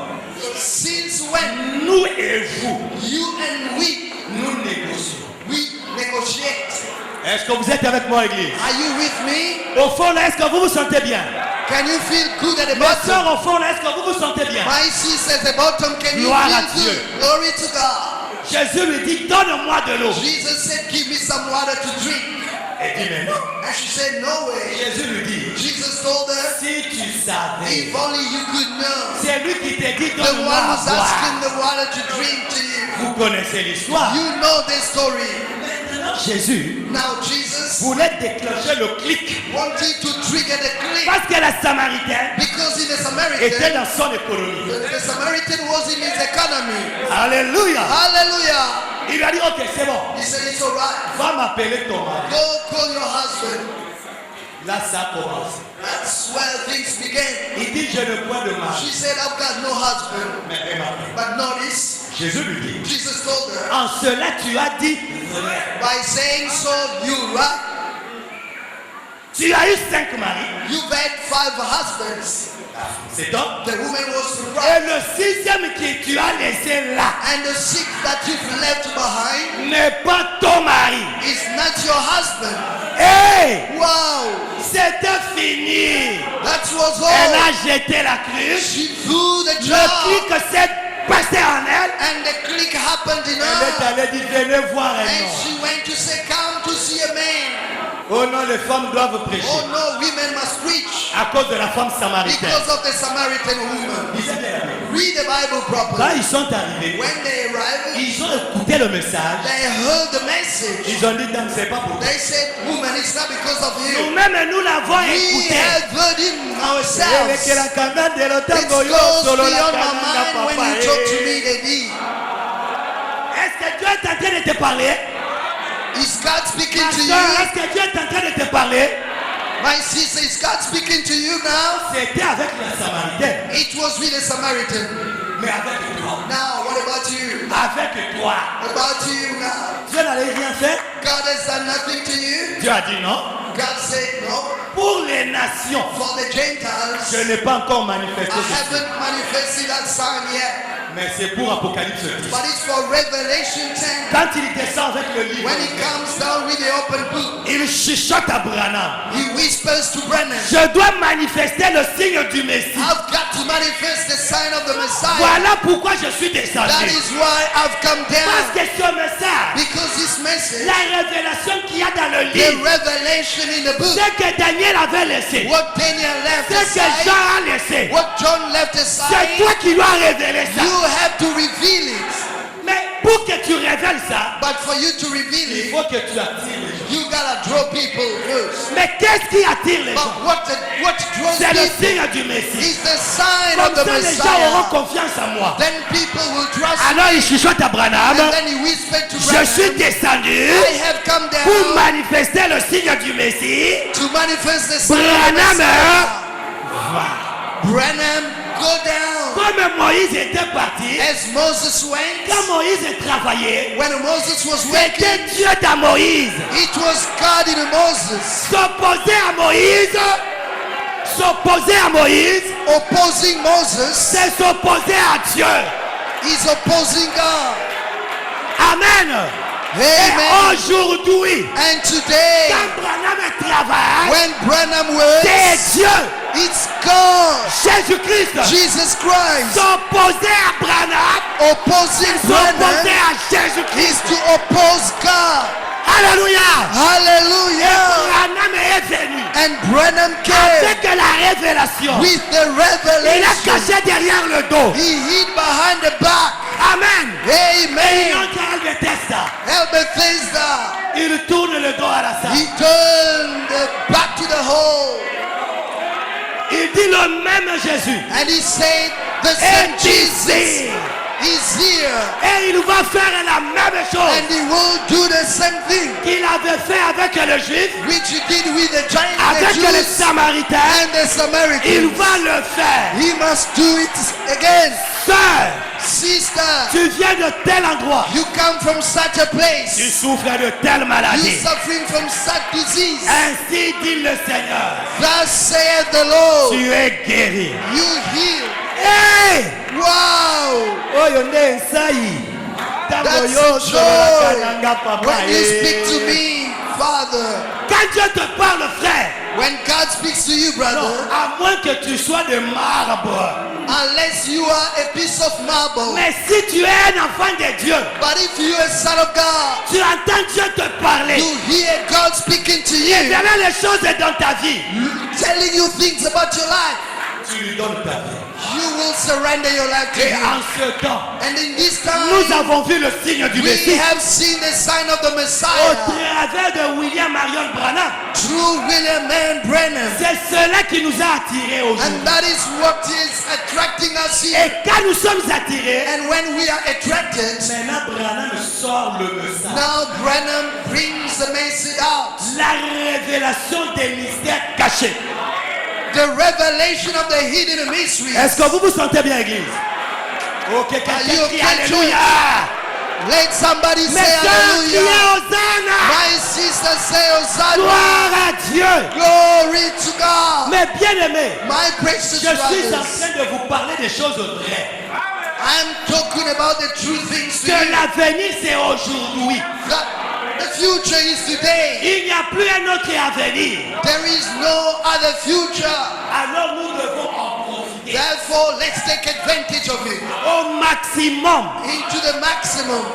Since when nous et vous, you and we nous négocions? negotiate? Est-ce que vous êtes avec moi, Église? Are you with me? Au fond, là, est-ce que vous vous sentez bien? Can you feel good at the Mes bottom? soeurs, au fond, là, est-ce que vous vous sentez bien? My sister at the bottom, can you Gloire à feel Dieu. good? Glory to God. Jésus lui dit, donne-moi de l'eau. Jesus said, give me some water to drink. Elle dit, mais non. And she said, no way. Jésus lui dit, Jesus told her, si tu savais, if only you could know. c'est lui qui t'a dit, The donne-moi one à who's boire. asking the water to drink to you. Vous connaissez l'histoire. You know this story. Jésus Now Jesus voulait déclencher le clic wanted to trigger the click parce que la Samaritaine because in the était Samaritan, dans son économie. the Samaritan was in his economy. Alléluia. Hallelujah. Il lui a dit, ok, c'est bon. He said, it's all right. Va m'appeler ton mari. Go call your husband. Là, ça commence. That's where things began. Il dit, je ne vois de mari. She said, I've got no husband. Mais remarquez, But notice, Jésus lui dit, Jesus told her, en cela tu as dit vrai. by saying so, you're right. Tu as eu 5 maris. You've had 5 husbands. C'est donc. The woman was Et surprised. le 6e que tu as laissé là And the 6th that you've left behind n'est pas ton mari. is not your husband. Hey, Wow, c'était fini. that was Elle all. a jeté la cruche. She threw the Le jar clic s'est passé en elle. and the click happened in Elle est her. allée dire, venez voir un And homme. she went to say, come to see a man. Oh non, les femmes doivent prêcher. Oh no, women must preach À cause de la femme samaritaine. because of the Samaritan woman. Lisez bien la Bible. Read the Bible Quand properly. ils sont arrivés, When they arrived, ils ont écouté le message. they heard the message. Ils ont dit, dame, c'est pas pour toi. They said, woman, it's not because of you. Nous-mêmes, nous l'avons We écouté. have heard him ourselves. It's It goes beyond my mind when you talk to me, Daddy. Est-ce que Dieu est en train de te parler? Is God speaking Ma to soeur, you? est-ce que Dieu est en train de te parler? My sister, is God speaking to you now? C'était avec la Samaritaine. It was with a Samaritan. Mais avec toi. Now, what about you? Avec toi. About you now? Dieu n'allait rien faire. God has done nothing to you? Dieu a dit non. God said no. Pour les nations, For the Gentiles, je n'ai pas encore manifesté I ceci. haven't manifested that sign yet. Mais c'est pour Apocalypse 10. But it's for Revelation 10. Quand il descend avec le livre, When he comes down with the open book, il chuchote à Branham. he whispers to Brennan, Je dois manifester le signe du Messie. I've got to manifest the sign of the Messiah. Voilà pourquoi je suis That descendu. is why I've come Parce down. que ce message, Because this message, la révélation qu'il y a dans le the livre, revelation in the book, ce que Daniel avait laissé, what Daniel left ce que aside, Jean a laissé, what John left c'est aside, toi qui dois révéler ça. you have to reveal it. Mais pour que tu révèles ça, But for you to il reveal it, faut que tu attires les gens. You gotta draw people first. Mais qu'est-ce qui attire les gens? But what draws C'est le people signe du Messie. is the sign Comme of the ça, les gens auront Messiah. confiance en moi. Then people will trust Alors, me. il chuchote à Branham. And then he whispered to Je suis Branham, descendu I have come pour down manifester le signe du Messie. to manifest the sign of the Branham, Messiah. Branham, go down. comme Moïse était parti, As Moses went, quand Moïse travaillait, when Moses was c'était working, Dieu dans Moïse. it was God in Moses S'opposer à Moïse, s'opposer à Moïse, opposing Moses. c'est s'opposer à Dieu. He's opposing God. Amen. Amen. Et aujourd'hui, And today, quand Branham travaille, when Branham works, c'est Dieu, it's God, Jésus-Christ. Jesus Christ. S'opposer à Branham, Opposing s'opposer Branham à Jésus-Christ. is to oppose God. Alléluia. Hallelujah. Branham est venu And Branham came avec la révélation. with the Il a revelation. caché derrière le dos. He hid behind the back. Amen. Et Amen. il déteste ça. Help Bethesda. Il tourne le dos à la salle. He turned back to the hole. Il dit le même Jésus And he said, the est same Jesus ici. is here. Et il va faire la même chose And he will do the same thing qu'il avait fait avec le juif, which he did with the avec Chinese les Jews Samaritains. and the Il Samaritans. va le faire. He must do it again. Sœur, Sister, tu viens de tel endroit. you come from such a Tu place. souffres de telle You maladie. suffering from such disease. Ainsi dit le Seigneur. Thus saith the Lord. Tu es guéri. You heal. Hey! Wow. Oyo nde nsai. Tango That's yo joy. solola kanga papa. When you speak to me, Father, Quand Dieu te parle, frère, when God speaks to you, non, brother, à moins que tu sois de marbre. unless you are a piece of marble, Mais si tu es un enfant de Dieu, but if you are a son of God, tu entends Dieu te parler, you hear God speaking to you, révéler les choses dans ta vie. telling you things about your life, Tu lui donnes ta vie. you will surrender your life to Et Him. en ce temps, And in this nous time, avons vu le signe du we Messie have seen the sign of the au Messiah travers de William Marion Branham. through William and Branham. C'est cela qui nous a attirés And aujourd'hui. that is what is attracting us here. Et quand nous sommes attirés, And when we are attracted, maintenant Branham sort le message. now Branham brings the message out. La révélation des mystères cachés. The revelation of the hidden mysteries. Est-ce que vous vous sentez bien, Église? Ok, Are quelqu'un you crie okay, Alléluia. Let somebody Mes say soeurs, criez hallelujah. Hosanna. My sister say Hosanna. Gloire à Dieu. Glory to God. Mais bien aimé, My precious je suis en brothers, train de vous parler des choses vraies. I'm talking about the true things to Que you. l'avenir c'est aujourd'hui. The future is today. Il n'y a plus un autre avenir. There is no other future. Alors nous devons en profiter Therefore, let's take advantage of it au maximum. into the maximum.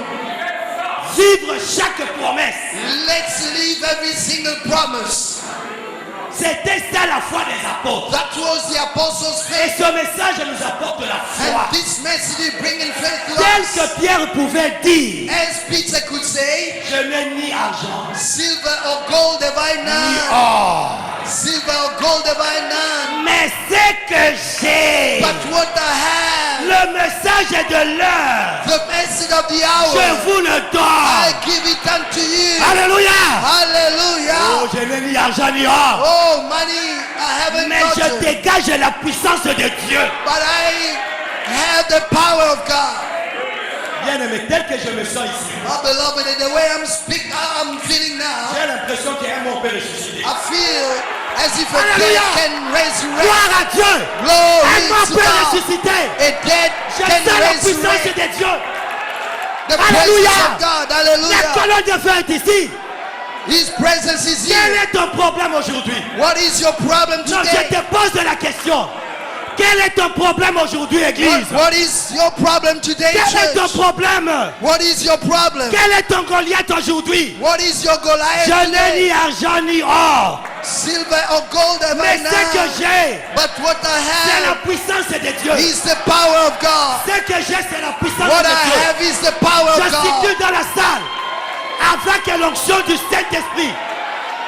Vivre chaque promesse. Let's live every single promise. C'était ça la foi des apôtres. That was the apostles' Et faith. ce message nous apporte la foi. And this message is bringing faith to Tel us. que Pierre pouvait dire, As Peter could say, je n'ai ni argent, silver or gold have I ni none. or. Silver or gold have I none. Mais ce que j'ai, But what I have, le message est de l'heure. the message of the Je hour, vous le I donne. give it unto you. Alléluia. Oh, Hallelujah. je n'ai ni argent ni or. Oh, money, I haven't Mais got je it. dégage la puissance de Dieu. But I have the power of God. Bien aimé, tel que je me sens ici, Oh, beloved, in the way I'm feeling now, j'ai l'impression qu'il y a un mon Père ressuscité. I feel as if a Hallelujah. dead can resurrect. Gloire à Dieu. Glory Un mon to Père God. ressuscité. A dead Je can sens la puissance resurrect. de Dieu. The Hallelujah. presence of God. La Hallelujah. colonne de feu est ici. His presence is Quel here. est ton problème aujourd'hui? What is your problem Non, je today? te pose la question. Quel est ton problème aujourd'hui, Église? What is your problem today, Quel est ton church? problème? What is your problem? Quel est ton Goliath aujourd'hui? What is your Goliath Je n'ai today? ni argent ni or. Silver or gold have Mais I ce que none. j'ai, But what c'est I la have puissance de Dieu. is the power of God. Ce que j'ai, c'est la puissance What de I Dieu. have is the power Je of suis God. dans la salle avec manque l'onction du Saint-Esprit.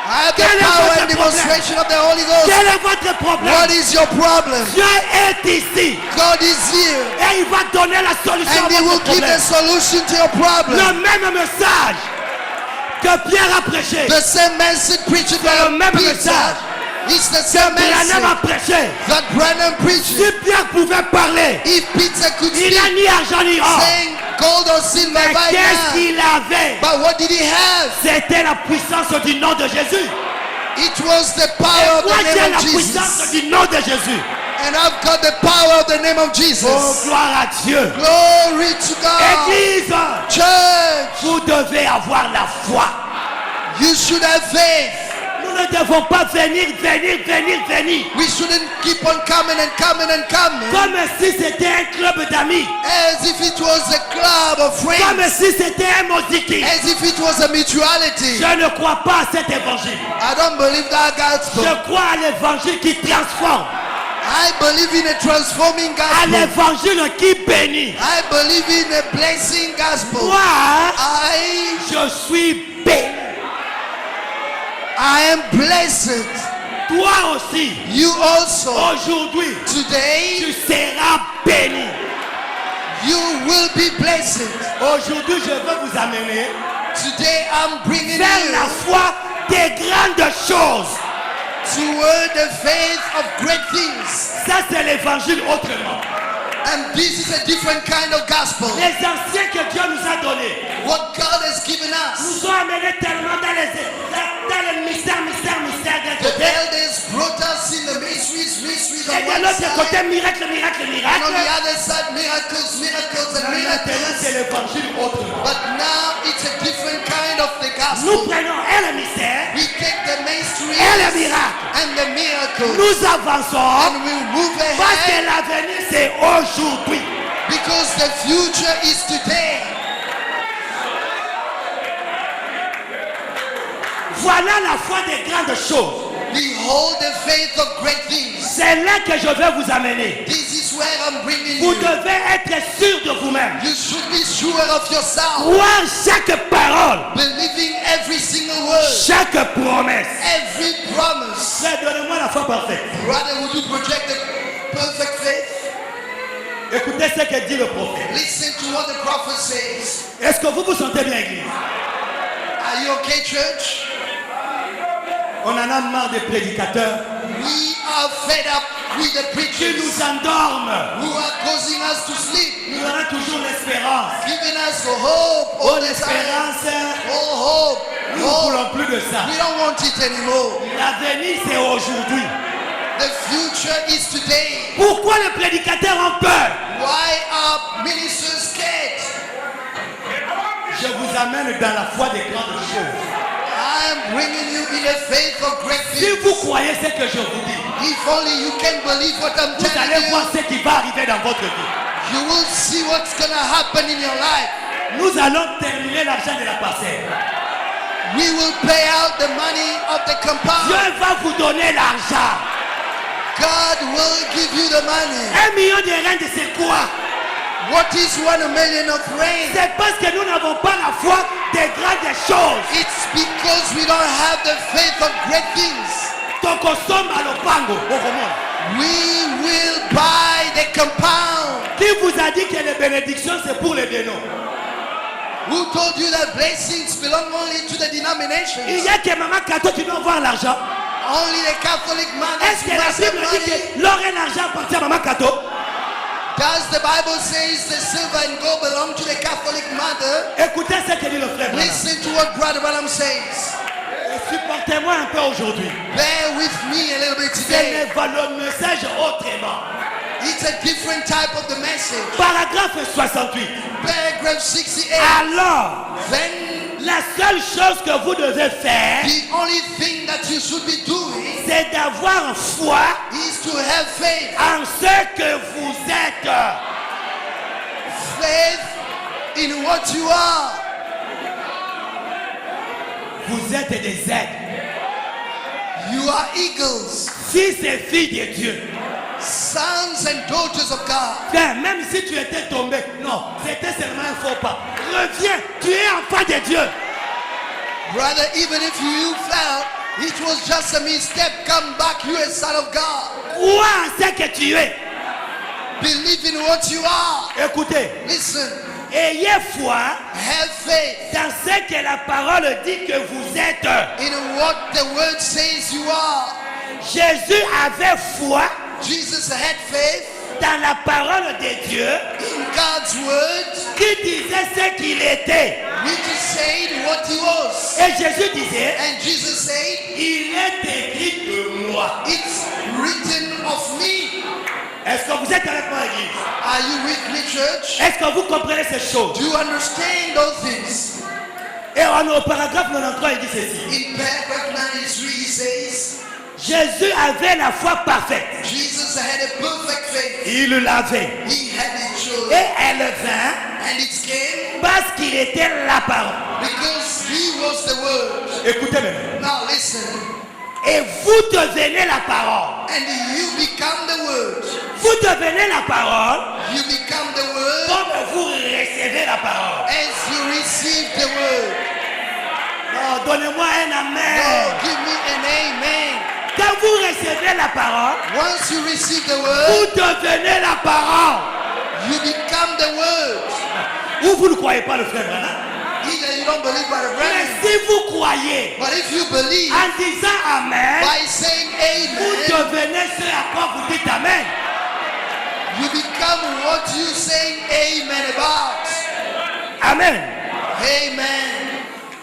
I have Quel the est power votre and demonstration of the Holy Quel Ghost. est votre problème? What is your problem? Dieu est ici God is here et il va donner la solution and à He will votre give the problème. solution to your problem. Le même message que Pierre a prêché, The same message preached C'est le by même Peter. message. It's the que same Branham a message prêché. that Branham preached. Si Pierre pouvait parler, If Peter could il speak, n'a ni argent ni or. saying gold or silver Mais by qu'est-ce now, qu'il avait? but what did he have? C'était la puissance du nom de Jésus. It was the Et power of moi the j'ai name la of puissance Jesus. du nom de Jésus. And I've got the power of the name of Oh, Jesus. gloire à Dieu. Glory to God. Église, Church, vous devez avoir la foi. you should have faith. Nous ne devons pas venir. We shouldn't keep on coming and coming and coming Comme si c'était un club d'amis. as if it was a club of Comme friends, si c'était un moziki. as if it was a mutuality. Je ne crois pas à cet évangile. I don't believe that gospel. Je crois à l'évangile qui transforme. I believe in a transforming À gospel. l'évangile qui bénit. I believe in a blessing gospel. Moi, je suis béni. I am blessed. Toi aussi, You also. aujourd'hui, Today, tu seras béni. you will be blessed. Aujourd'hui, je veux vous amener Today, I'm bringing vers la you foi des grandes choses. toward the faith of great things. Ça, c'est l'évangile autrement. And this is a different kind of gospel. Les anciens que Dieu nous a donnés What God has given us. nous ont amenés tellement dans le mystère d'un The côté. elders brought us in the mysteries Et on de one l'autre side. côté, miracle. And on the other side, miracles and Maintenant, c'est miracles. l'évangile autrement. But now it's a different kind of the Nous gospel. prenons le mystère We take the mysteries et le miracle. and the miracles Nous avançons and we move parce que ahead l'avenir, c'est aujourd'hui. because the future is today. Voilà la foi des grandes choses. Behold the faith of great things. C'est là que je vais vous amener. This is where I'm bringing Vous you. devez être sûr de vous-même. You should be sure of yourself. Croire chaque parole, Believing every single word, chaque promesse. every promise. Frère, donnez-moi la foi parfaite. Rather, would you project the perfect faith? Écoutez ce que dit le prophète. Listen to what the prophet says. Est-ce que vous vous sentez bien, église? Are you okay, church? On en a marre des prédicateurs We are fed up with the qui preachers nous endorment. who are causing us to sleep, Nous avons toujours l'espérance. giving us the hope Oh, all the time. l'espérance, Oh, hope. nous ne Hope. voulons plus de ça. We don't want it anymore. L'avenir, c'est aujourd'hui. The future is today. Pourquoi les prédicateurs ont peur? Why are ministers scared? Je vous amène dans la foi des grandes choses. I am bringing you in a faith of great Si things. vous croyez ce que je vous dis, If only you can believe what I'm vous allez telling voir you, ce qui va arriver dans votre vie. you will see what's going to happen in your life. Nous allons terminer l'argent de la parcelle. We will pay out the money of the compound. Dieu va vous donner l'argent. God will give you the money. 1 million de rentes, c'est quoi? What is 1 million of rain? C'est parce que nous n'avons pas la foi des grandes choses. It's because we don't have the faith of great things. Tokosomba à lopango, au Romain. We will buy the compound. Qui vous a dit que les bénédictions c'est pour les dénoms? Who told you that blessings belong only to the Il denominations? y a que maman Kato qui doit voir l'argent. Only the Catholic man Est-ce que la must have Bible dit money. que l'or et l'argent appartiennent à maman Kato? Does the Bible says the silver and gold belong to the Catholic mother? Écoutez ce que dit le frère Branham. Listen to what Brother Branham says. Supportez-moi un peu aujourd'hui. Bear with me a little bit Ce today. n'est pas le message autrement. It's a different type of the message. Paragraphe 68. Paragraph 68. Alors, Then la seule chose que vous devez faire, the only thing that you should be doing c'est d'avoir foi is to have faith. en ce que vous êtes. Faith in what you are. Vous êtes des aigles. You are eagles, Fils et filles de Dieu. sons and daughters of God. Frère, même si tu étais tombé, non, c'était seulement un faux pas. Reviens, tu es enfant de Dieu. Brother, even if you felt it was just a misstep, come back, you a son of God. Crois en ce que tu es. Believe in what you are. Écoutez, Listen, ayez foi have faith dans ce que la parole dit que vous êtes. in what the word says you are. Jésus avait foi Jesus had faith dans la parole de Dieu in God's word, qui disait ce qu'il était. which said what he was. Et Jésus disait, And Jesus said, il est écrit de moi. it's written of me. Est-ce que vous êtes avec moi, Église? Are you with me, church? Est-ce que vous comprenez ces choses? Do you understand those things? Et au paragraphe 93, il dit ceci. In paragraph 93, he says, Jésus avait la foi parfaite. Jesus had a perfect faith. Il l'avait. He had it Et sure. elle vint And it came parce qu'il était la parole. because he was the word. Écoutez maintenant. Now listen. Et vous devenez la parole. And you become the word. Vous devenez la parole You become the word comme vous recevez la parole. as you receive the word. Non, donnez-moi un Oh, amen. give me an amen. Quand vous recevez la parole, Once you receive the word, vous devenez la parole. you become the word. Ou vous ne croyez pas le frère Branham. Either you don't believe by the Mais Branham, si vous croyez but if you believe en disant amen, by saying vous amen, devenez ce à quoi vous dites amen. you become what you saying amen about. Amen. Amen.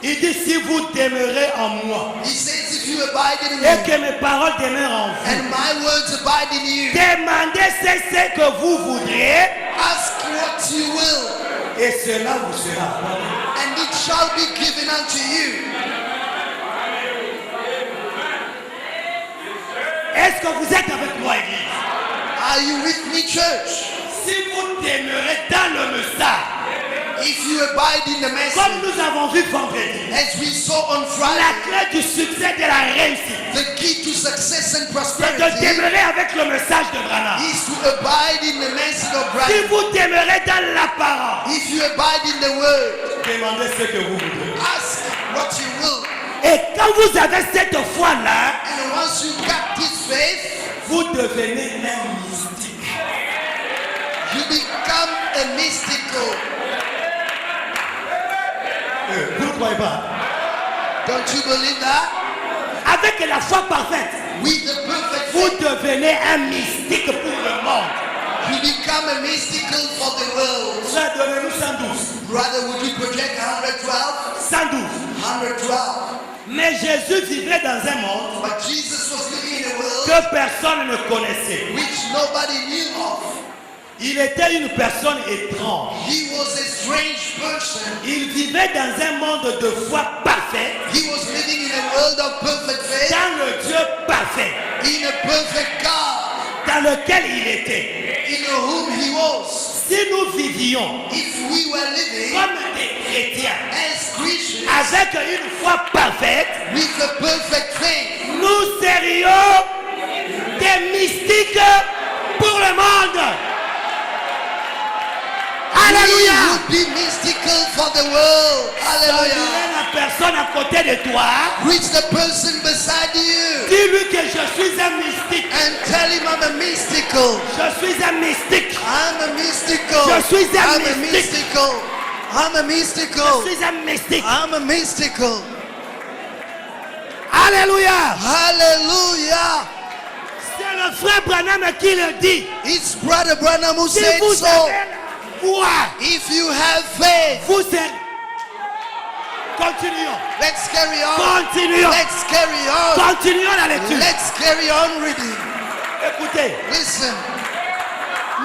Il dit si vous demeurez en moi He says if you abide in et me que mes paroles demeurent en vous, and my words abide in you, demandez ce que vous voudrez ask what you will, et cela vous sera accordé. and it shall be given unto you. Est-ce que vous êtes avec moi, Église? Are you with me, church? Si vous demeurez dans le message, If you abide in the comme message, nous avons vu vendredi, as we saw on la Friday, clé du succès de la réussite, the key to success and c'est de prosperity demeurer avec le message de Branham. is to abide in the message of Si Christ. vous demeurez dans la parole, If you abide in the word, demandez ce que vous voudrez. ask what you will. Et quand vous avez cette foi-là, And once you got this faith, vous devenez un mystique. you become a mystical. Vous ne croyez pas? Don't you believe that? Avec la foi parfaite, With the perfect vous faith, devenez un mystique pour le monde. you become a mystical for the world. Frère, donnez-nous 112. Brother, would you project 112? 112. 112. Mais Jésus vivait dans un monde But Jesus was living in a world que personne ne connaissait. which nobody knew of. Il était une personne étrange. He was a strange person. Il vivait dans un monde de foi parfaite, He was living in a world of perfect faith, dans le Dieu parfait, in a perfect God, dans lequel il était. in whom he was. Si nous vivions If we were living comme des chrétiens, as Christians avec une foi parfaite, with a perfect faith, nous serions des mystiques pour le monde. we Alléluia. would be mystical for the world. Hallelujah. Dis la personne à côté de toi, Reach the person beside you dis-lui que je suis un mystique. and tell him I'm a mystical. Je suis un mystique. I'm a mystical. Je suis un I'm a mystique. mystical. I'm a Je mystical. suis un mystique. I'm a mystical. Alléluia. Hallelujah. C'est le frère Branham qui le dit. It's Brother Branham who Si said vous so. avez la foi, If you have faith, vous êtes. Continuons. let's carry on. Continuons. Let's carry on. Continuons la lecture. Let's carry on reading. Écoutez, Listen,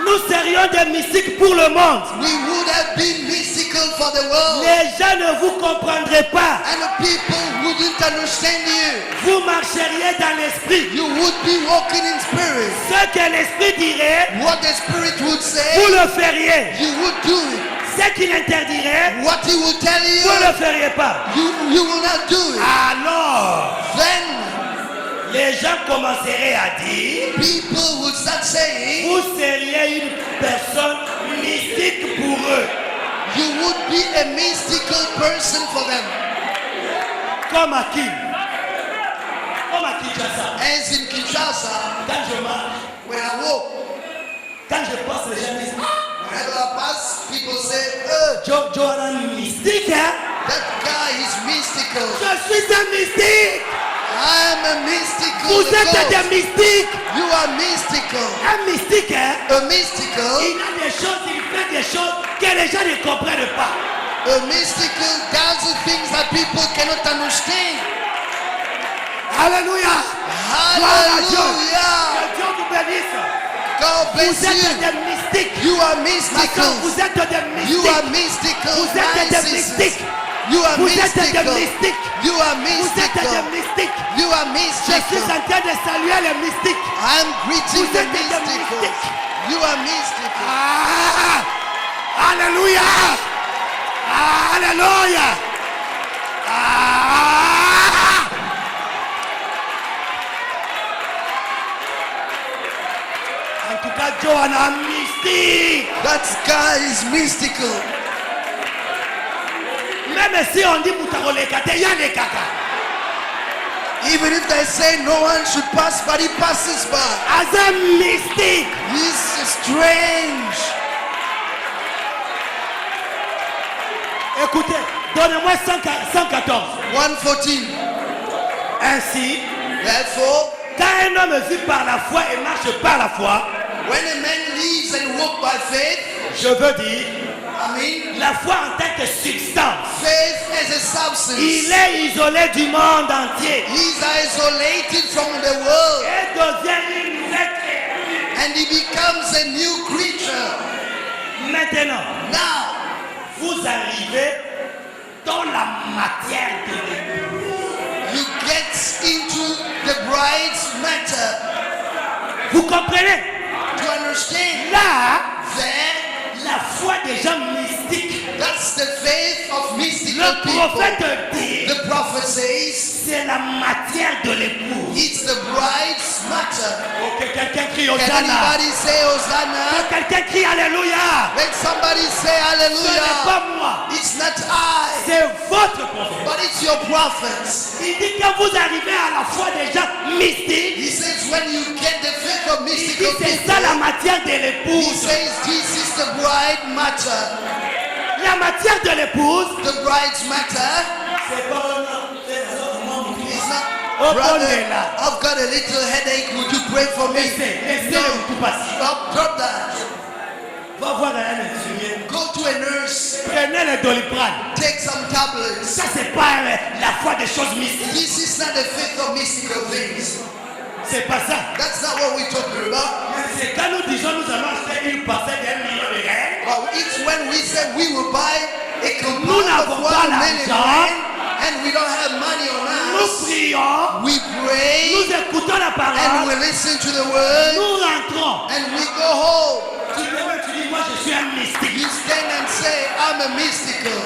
nous serions des mystiques pour le monde. we would have been mystical for the world, Les gens ne vous comprendraient pas. and the people wouldn't understand you. Vous marcheriez dans l'esprit. You would be walking in spirit. Ce que l'esprit dirait, What the spirit would vous say, le feriez. you would do it. Ce qu'il interdirait, What he would tell vous ne you, le feriez pas. you will not do it. Alors, Then les gens commenceraient à dire, people would start saying, vous seriez une personne mystique pour eux. you would be a mystical person for them. Comme à qui? Comme à Kinshasa. As in Kinshasa, Quand je marche, when I walk, quand je passe, les gens disent whenever I pass, people say, Johan mystique, hein? that guy is mystical. Je suis un mystique. I'm a mystical Vous êtes ghost. des mystiques. You are mystical. Un mystique, hein? A mystical, Il a des choses, il fait des choses que les gens ne comprennent pas. a mystical does the things that people cannot understand. Alléluia. Gloire à Dieu. Hallelujah. Que Dieu vous bénisse. God bless Vous êtes you. des mystiques. You are Ma soeur, mystical. vous êtes des You mystiques. are mystical. Vous êtes des narcissists. mystiques. You are Vous êtes des mystical. mystiques. You are Vous êtes mystical. des mystiques. You are Je suis mystical. en train de saluer les mystiques. I'm greeting Vous the êtes des mysticals. mystiques. You are mystical. Ah! Alléluia! Alléluia! Ah! En tout cas, Johanna mystique. That guy is mystical. Même si on dit Moutaroleka, il y a les caca. Even if they say no one should pass, but he passes by. As un mystique. He's strange. Écoutez, donnez-moi 114. 114. Ainsi, Therefore, quand un homme vit par la foi et marche par la foi, when a man lives and walks by faith, je veux dire, I mean, la foi en tant que substance, faith as a substance. il est isolé du monde entier He's isolated from the world et devient une nouvelle créature. and he becomes a new creature. Maintenant, Now, vous arrivez dans la matière de l'époux. you get into the bride's matter. Vous comprenez? To understand Là, that la foi des gens mystiques. that's the faith of mystical Le people. prophète dit, The prophet says c'est la matière de l'époux. it's the bride's matter. Que quelqu'un crie Can Hosanna. anybody say Hosanna? Que quelqu'un crie Alléluia. Let somebody say Ce n'est hallelujah. pas moi. It's not I, C'est votre prophète. but it's your prophets. Il dit que vous arrivez à la foi des gens mystiques. He says when you get the faith of Il dit mystical c'est ça la people, matière de he l'épouse. says this is the bride matter. La matière de l'épouse, The bride's matter c'est pas is not, Oh, brother, on est là. I've got a little headache. Would you pray for me? Laissez No, le tout passer. stop, drop that. Va voir un infirmier. Go to a nurse. Prenez le doliprane. Take some tablets. Ça, c'est pas la foi des choses mystiques. This is not the faith of mystical things. C'est pas ça. That's not what we're talking about. C'est quand nous disons nous allons acheter une parcelle d'1 million de reines. But it's when we say we will buy a Nous compound n'avons of pas 1 million l'argent. and we don't have money on Nous us. prions, We pray nous écoutons la and parole, we listen to the word nous rentrons. and we go home. Tu dis, moi je suis un mystique. You stand and say, I'm a mystical.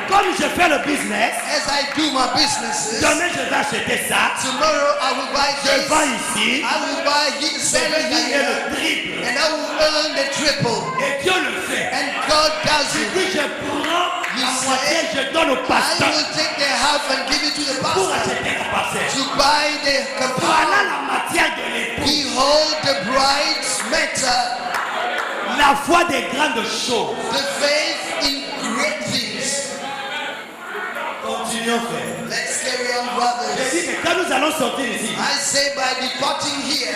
Comme je fais le business, As I do my businesses, demain je vais acheter ça, tomorrow I will buy je this. vends ici, I will buy je sell vais gagner here, le triple. and I will earn the triple. Et Dieu le fait. And God does Tu it. dis, je prends la moitié, je donne au I pasteur will take the half and give it to the pour pastor acheter la parcelle. to buy the Voilà compound. la matière de l'époux. Behold the bride's matter, La foi des grandes choses. the faith in great things. Continuons, frère. Let's carry on, J'ai brothers. dit que quand nous allons sortir ici, I say by departing here,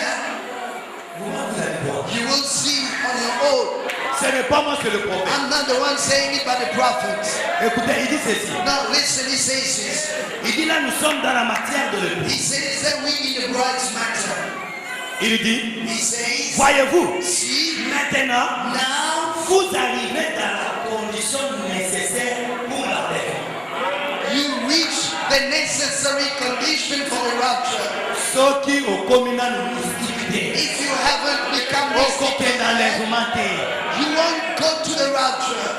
vous allez voir. you will see on your own. Ce n'est pas moi, c'est le prophète. I'm not the one saying it, but the prophets. Écoutez, il dit ceci. Now listen, he says this. Il dit là, nous sommes dans la matière de l'époux. He says that we in the bride's matter. Il dit, He says, voyez-vous, see, maintenant, now vous arrivez dans la condition nécessaire pour la terre. you reach the necessary condition for the rapture. Ceux qui au communal mystique, If you haven't become au mystic, côté d'enlèvement, you won't go to the rapture.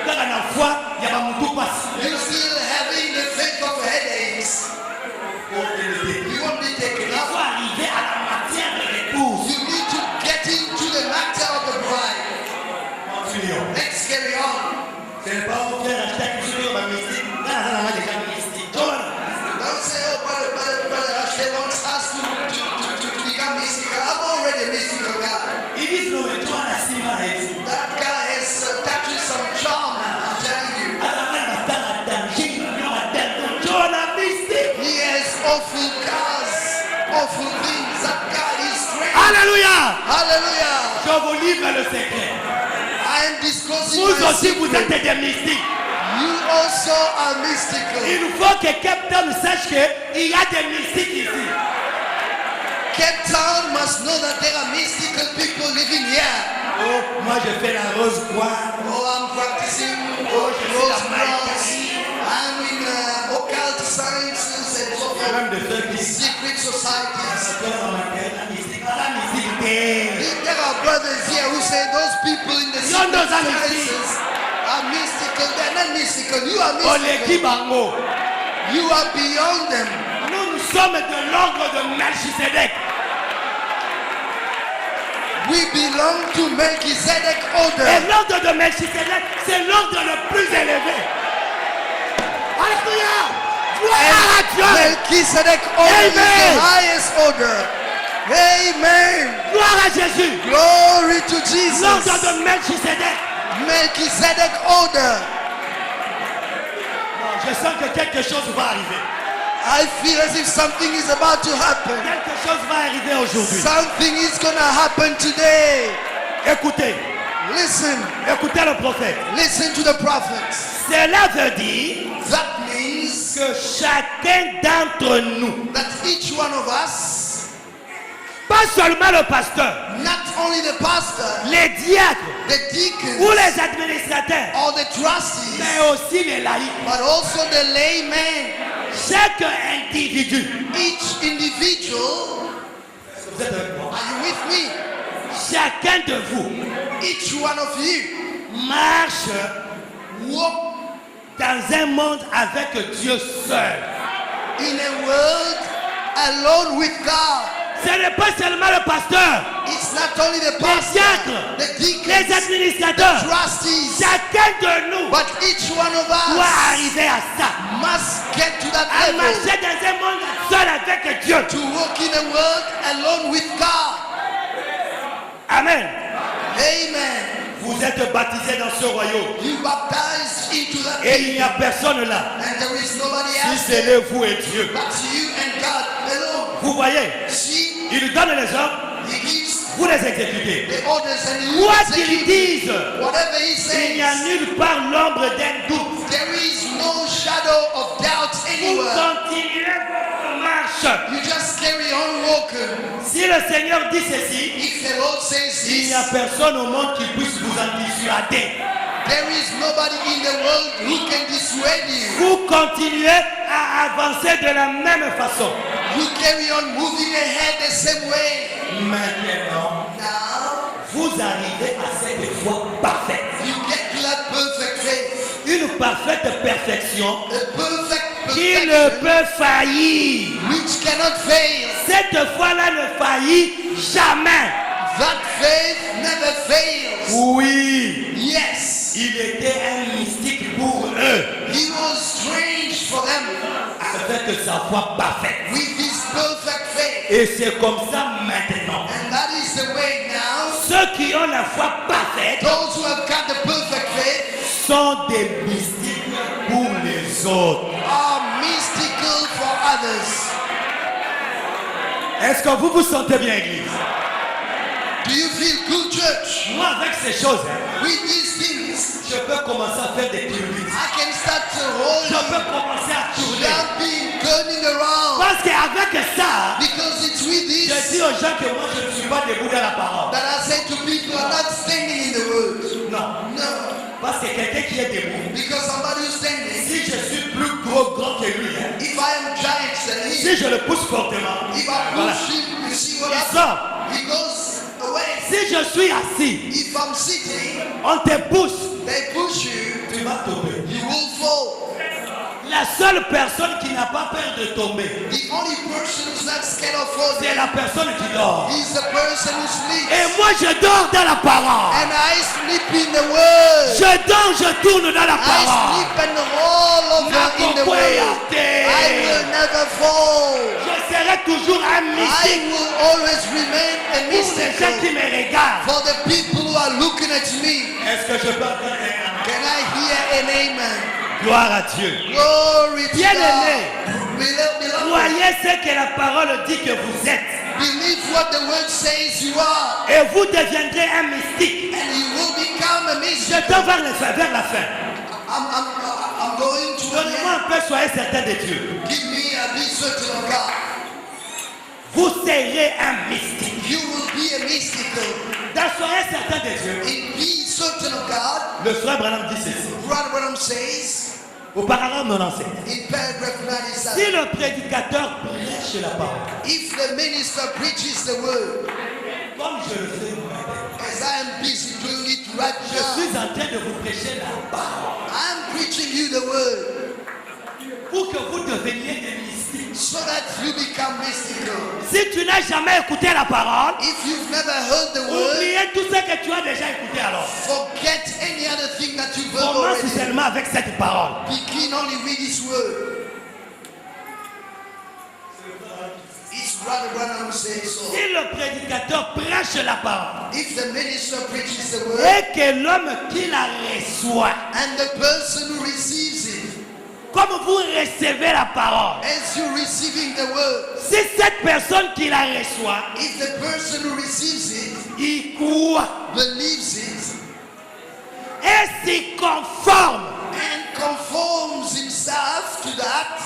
dans la foi, il y a un passe. You're still having the faith of headaches. You won't be taken Il faut up. arriver à la matière de l'épouse. You need to get into the matter of the bride. Continuons. Let's carry on. Ce n'est pas au faire acheter quelque chose de mystique. Là, là, là, déjà mystique. awful cars, awful things. That guy is strange. Alléluia. Hallelujah. Je vous livre le secret. I am disclosing Vous my aussi, vous secret. êtes des mystiques. You also are mystical. Il faut que Cape Town sache qu'il y a des mystiques ici. Cape Town must know that there are mystical people living here. Oh, moi je fais la rose quoi. Oh, I'm practicing Oh, je suis rose la cross. I'm in occult sciences and so Il y a même forth. de ceux qui Secret societies. la mystique. There are brothers here who say those people in the Yon secret dos a mystique. sciences are mystical. They're not mystical. You are Oleki mystical. Bango. You are beyond them. Nous sommes de l'ordre de Melchisedec. We belong to Melchizedek Et order. l'ordre de Melchisedec, c'est l'ordre le plus élevé. Alléluia. Gloire à Dieu. Melchizedek order is Amen. the highest order. Amen. Gloire à Jésus. Glory to L'ordre Jesus. de Melchisedec. Melchizedek order. Je sens que quelque chose va arriver. I feel as if something is about to happen. Quelque chose va arriver aujourd'hui. Something is going to happen today. Écoutez, Listen. écoutez le prophète. Listen to the prophets. Cela veut dire That means que chacun d'entre nous, that each one of us, pas seulement le pasteur, not only the pastor, les diacres the deacons, ou les administrateurs, or the trustees, mais aussi les laïcs, but also the laymen, chaque individu, each individual. vous êtes avec moi, Are you with me? chacun de vous Each one of you marche walk dans un monde avec Dieu seul. in a world alone with God. Ce n'est pas seulement le pasteur, It's not only the les pastor, diacres, the les deacons, administrateurs, trustees, chacun de nous but each one of doit us arriver à ça. must get to that À level marcher dans un monde seul avec Dieu. to walk in a world alone with God. Amen. Amen. Vous êtes baptisés dans ce royaume. You baptized into that Et il n'y a personne là. and there is nobody Si else ce n'est vous et Dieu. but you and God alone. Vous voyez, See, il donne les hommes, He gives vous les exécutez. the orders and you Quoi execute qu'ils disent, whatever He il n'y a says. nulle part l'ombre d'un doute. There is no shadow of doubt Vous anywhere. continuez votre marche. You just carry on walking. Si le Seigneur dit ceci, If the Lord says il n'y a this, personne au monde qui puisse vous en dissuader. there is nobody in the world who can dissuade you. Vous continuez à avancer de la même façon. You carry on moving ahead the same way. Maintenant, Now, vous arrivez à cette foi parfaite. you get to that perfect faith. Une parfaite perfection A perfect qui ne perfection peut faillir. which cannot fail. Cette foi-là ne faillit jamais. That faith never fails. Oui, Yes, il était un mystique pour eux He was strange for them avec sa foi parfaite. with His perfect faith. Et c'est comme ça maintenant. And that is the way now. Ceux qui ont la foi parfaite Those who have got the perfect faith sont des mystiques pour les autres. are mystical for others. Est-ce que vous vous sentez bien, Église? Do you feel good, church? Moi, avec ces choses, With these things, je peux commencer à faire des pirouettes. I can start Je rolling, peux commencer à tourner. jumping, turning around. Parce qu'avec ça, Because it's with je this dis aux gens que moi, je ne suis pas debout dans la parole. that I say to people, I'm not standing in the word. Non. No. Parce que quelqu'un qui est debout, Because somebody who's standing, si je suis plus grand que lui, hein, if I am giant than si he, je le pousse fortement, if I voilà, push him, you see what il happens? sort. He goes away. Si je suis assis, If I'm sitting, on te pousse, they push you, tu vas tomber. you will fall. La seule personne qui n'a pas peur de tomber, The only person who's not scared of falling c'est la personne qui dort. is the person who sleeps. Et moi, je dors dans la parole. And I sleep in the word. Je dors, je tourne dans la I parole. sleep and roll over in the word. I will never fall. Je serai toujours un I mystique will always remain a pour les gens qui mystical me regardent. for the people who are looking at me. Est-ce que je peux entendre un amen? Can I hear an amen? Gloire à Dieu. Glory to Bien-aimé, God. Beloved, croyez ce que la parole dit que vous êtes. believe what the word says you are, Et vous deviendrez un mystique. and you will become a Je mystic. tends vers la fin. I'm going to the Donnez-moi end. un peu, soyez certain de Dieu. Give me a be certain of God. Vous serez un mystique. You will be a mystical. Donc soyez certain de Dieu. In be certain of God, Le frère Branham dit ceci. Brother Branham says Au paragraphe 97. in paragraph Si 97, le prédicateur prêche la parole, if the minister preaches the word, comme je le fais moi-même, as I am busy doing it right je now, suis en train de vous prêcher la parole I'm preaching you the word pour que vous deveniez des mystiques. so that you become mystical. Si tu n'as jamais écouté la parole, If you've never heard the word, oubliez tout ce que tu as déjà écouté alors. forget any other thing that you've heard Commence already. seulement avec cette parole. Begin only with this word. It's Brother Branham who says so. Si le prédicateur prêche la parole If the minister preaches the word et que l'homme qui la reçoit, and the person who receives it, comme vous recevez la parole, as you're receiving the word, si cette personne qui la reçoit, if the person who receives it il croit believes it et s'y conforme, and conforms himself to that,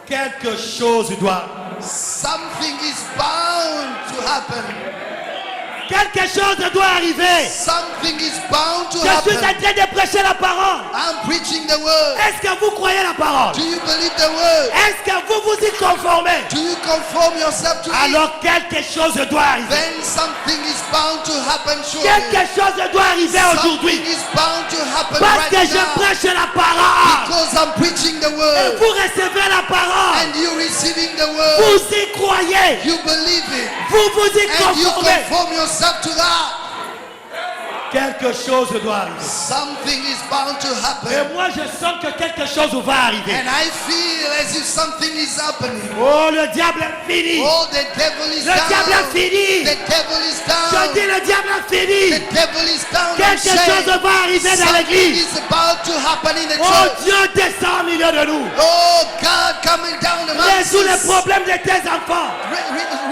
quelque chose doit. something is bound to happen. Quelque chose doit arriver. Something is bound to Je suis en happen. train de prêcher la parole. I'm preaching the word. Est-ce que vous croyez la parole? Do you believe the word? Est-ce que vous vous y conformez? Do you conform yourself to it? Alors quelque chose doit arriver. Then something is bound to happen surely. Quelque chose doit arriver Something aujourd'hui. is bound to happen Parce que right je now. prêche la parole. Because I'm preaching the Et word. vous recevez la parole. And you receiving the word. Vous y croyez. You believe it. Vous vous y And you conformez. conform yourself to that. Quelque chose doit arriver. Something is bound to Et happen. moi je sens que quelque chose va arriver. And I feel as if something is happening. Oh, le diable est fini. Oh, the devil is Le diable est down. fini. The devil is Je down. dis le diable est fini. The devil is down. I'm Quelque saying chose va arriver dans something l'église. is about to happen in the Oh church. Dieu descend au milieu de nous. Oh, God coming down amongst Résous les us. problèmes de tes enfants.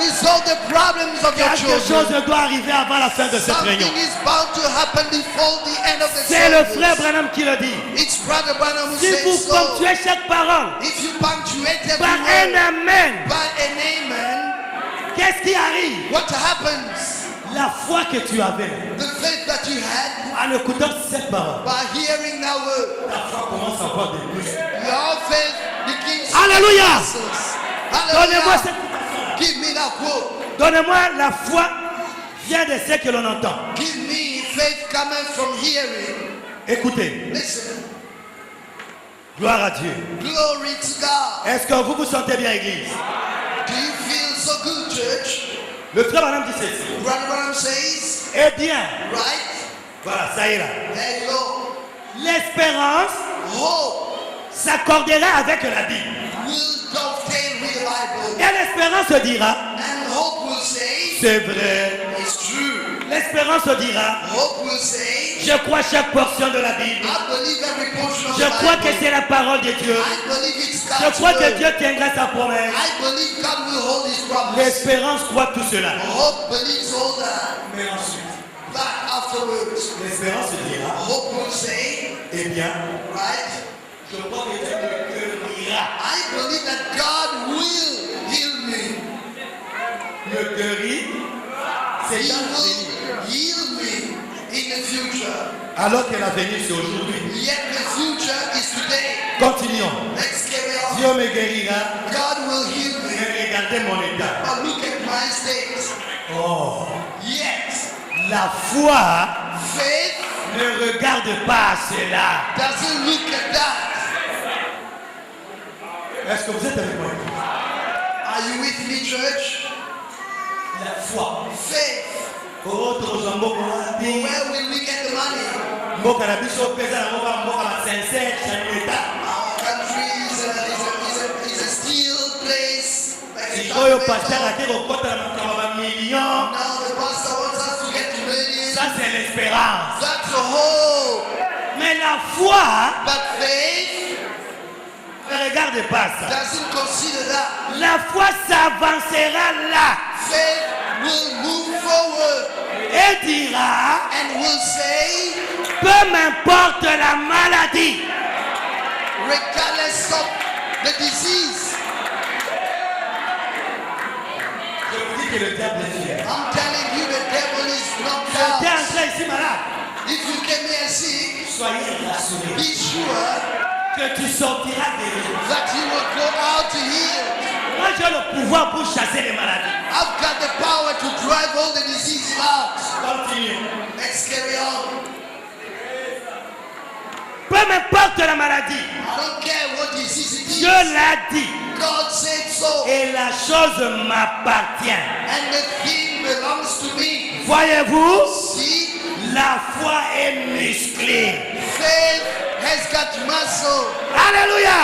Resolve the problems of your Quelque children. chose doit arriver avant la fin de cette réunion. Something is bound to happen before the end of the C'est le service. frère Branham qui le dit. It's Brother Branham who Si says vous so. ponctuez chaque parole If you punctuate every par un word amen, by an amen, qu'est-ce qui arrive? what happens? La foi que tu avais The faith that you had en écoutant cette parole, by hearing that word, ta foi commence à avoir des muscles. your faith begins to Alléluia. get muscles. Donnez-moi Hallelujah. cette Give me that quote. Donnez-moi la foi vient de ce que l'on entend. Give me faith coming from hearing. Écoutez, Listen. gloire à Dieu. Glory to God. Est-ce que vous vous sentez bien, église? Do you feel so good, church? Le frère Branham dit ceci. Brother Branham says, Eh bien, right? voilà, ça y est là. There you go. L'espérance Hope s'accorderait avec la Bible. will dovetail with the Bible. Et l'espérance dira, And hope will say, c'est vrai. it's true. L'espérance dira, Hope will say, je crois chaque portion de la Bible. I believe every portion of Je the crois que Bible. c'est la parole de Dieu. I believe it's Je God's crois que word. Dieu tiendra sa promesse. I believe God will hold his promise. L'espérance croit tout cela. Hope believes all that. Mais ensuite, But afterwards, l'espérance dira, hope will say, eh bien, right? je crois que Dieu me guérira. I believe that God will heal me. Me guérit, c'est He dans will l'avenir. heal me in the future. Alors que l'avenir c'est aujourd'hui. Yet the future is today. Continuons. Let's carry on. Dieu me guérira. God will heal me. Mais regardez mon état. But look at my state. Oh, Yet la foi faith ne regarde pas à cela. doesn't look at that. Est-ce que vous êtes avec moi? Are you with me, church? La foi. Faith. Autre jambo korabi. Where will we get the money? Mboka na biso pesa na mboka ma sincère chaneta. Our country is a steel place. Like a Sikoyo junk pasteur metal. ake kokota na makamba ba million. Now the pastor wants us to get millions. Ça c'est l'espérance. That's the hope. Mais la foi But faith regarde pas ça. doesn't consider that. La foi s'avancera là Faith will move forward et dira, and will say, peu m'importe la maladie, regardless of the disease. je vous dis que le diable est fier. I'm telling you, the devil is not T'es out. entré ici malade, If you came here sick, soyez rassurés be sure que tu sortiras guéri. that you will go out healed. Moi j'ai le pouvoir pour chasser les maladies. I've got the power to drive all the diseases out. Continue. Let's carry on. Peu m'importe la maladie, I don't care what disease it Dieu is. l'a dit God said so. et la chose m'appartient. And the thing belongs to me. Voyez-vous, See, la foi est musclée. faith has got muscle. Alléluia.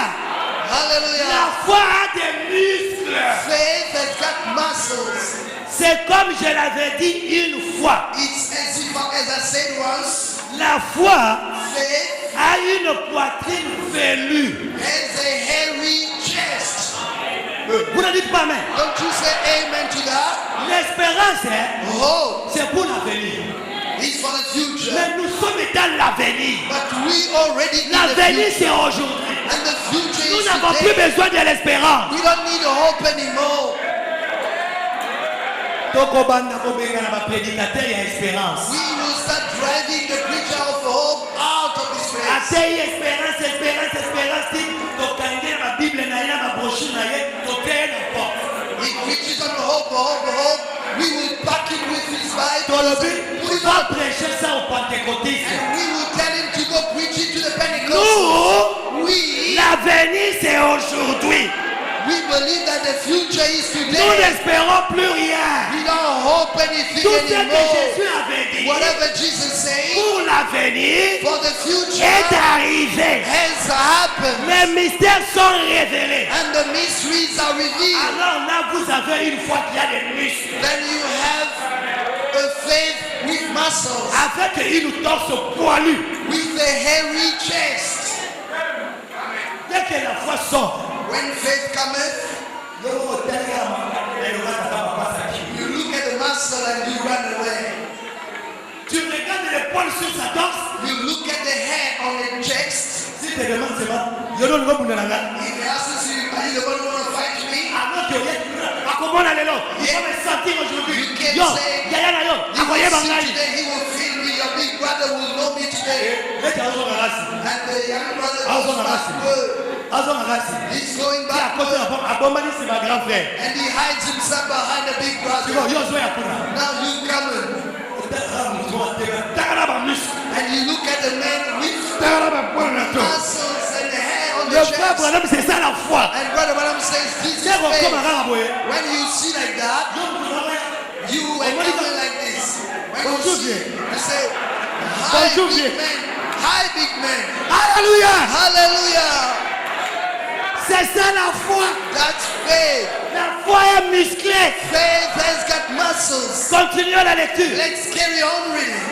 La Hallelujah. foi a des muscles. Faith has got muscles. C'est comme je l'avais dit une fois. It's as I said once, La foi faith a une poitrine velue. has a hairy chest. Vous ne dites pas amen. Don't you say amen to that? L'espérance, hein, Oh, c'est pour l'avenir. it's for the future. Mais nous sommes dans l'avenir. But we already in the L'avenir, future. c'est aujourd'hui. And the future Nous is n'avons plus today. besoin de l'espérance. We don't need a hope anymore. Tokobanda kobengana ba prédicateur ya espérance. We will start driving the preacher of hope out of his face. Atei espérance, espérance, espérance. Tokangela ba Bible na ye ba brochure na ye, tokeye na porte. He preaches on hope, hope, hope. We will back him with his Bible. Tolobi, Put it va up. prêcher ça aux pentecôtistes. And we will tell him to go preach it to the Pentecostals. Nous, We l'avenir c'est aujourd'hui. believe that the future is Nous today. n'espérons plus rien. We don't hope anything Tout ce que anymore. Jésus avait dit Whatever Jesus said pour l'avenir for the future est arrivé. has happened. Les mystères sont révélés. And the mysteries are revealed. Alors là, vous avez une foi qui a des muscles. Then you have a faith with muscles, Avec une torse poilue. with a hairy chest. Dès que la foi sort, When faith cometh, you look at the muscle and you run away. tu regardes l'épaule sur sa torse. You look at the hair on the chest. Si tu te demandes seulement, yo no ngo bunalanga. If he asks you, are you the one who want to fight me? Alors que comment on allait là? Il faut me sentir aujourd'hui. You can't Yo, say, yaya na yo, he akoye will see bangai. today, he will feel me, your big brother will know me today. Leta azo ngarasi. And the young brother Azo goes ngarasi. backward. Azo ngarasi. He's going Ti akote backward. na abombani c'est ma grand frère. And he hides himself behind the big Siko brother. yo zo ya kuna. Now you coming. Takala ba muscle. And you look at the man with Takala ba poil na to. muscles and the hair on the Le frère chest. Branham c'est ça la foi. And Brother Branham says, this is C'est comme faith. kaka boye. When you see like that, you are coming like this. When you Bonjour, see, vieux. you say, hi Bonjour, big vieux. man, hi big man. Alléluia. Hallelujah. C'est ça la foi. That's faith. La foi est musclée. Faith has got muscles. Continuons la lecture. Let's carry on reading.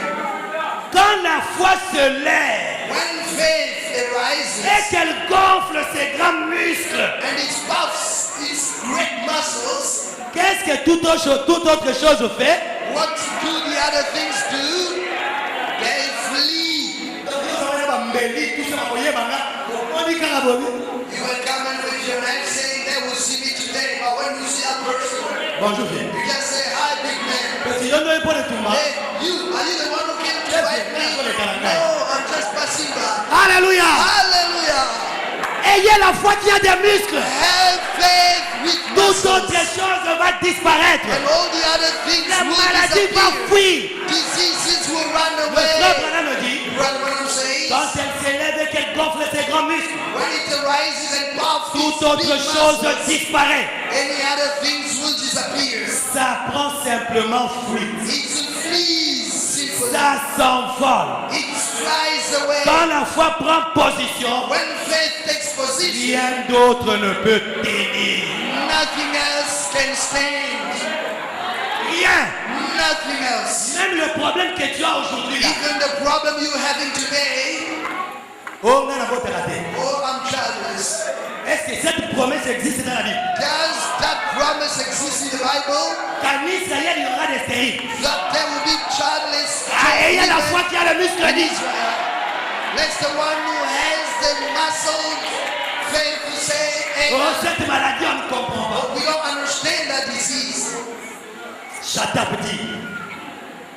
Quand la foi se lève When faith arises et qu'elle gonfle ses grands muscles, and it puffs its great muscles, qu'est-ce que toute autre chose fait? what do the other things do? They flee. You will come in with your hand saying they will see me today, but when you see a person, Bonjour, you just say, hi big man. Parce que yo no est pour le tourment. Hey, are you the one who came to fight me? No, I'm just passing by. Alléluia. Hallelujah. Ayez la foi qui a des muscles. Have faith with Toute autre muscles. chose va disparaître. And all the other things La will maladie va disappear. fuir. Diseases will run Le frère away. Branham dit, Brother Branham says, quand elle s'élève et qu'elle gonfle ses grands muscles, when it arises and puffs toute its autre big chose muscles, disparaît. any other things will disappear. Ça prend simplement fuite. It flees simply. Ça s'envole. It flies away. Quand la foi prend position, When faith takes position, rien d'autre ne peut tenir. nothing else can stand. Rien. Nothing else. Même le problème que tu as aujourd'hui là. Even the problem you're having today, Oh, on a voté la tête. oh, I'm childless. Est-ce que promesse existe dans la Bible. Does that promise exist in the Bible? Qu'en Israël, il y aura des stériles. That there will be childless Ah, et il y a la foi children qui a le muscle in dit. Israel. Let's the one who has the muscle faith to say Oh, amen. cette maladie, on ne comprend pas. But we don't understand that disease. Shut up, dit.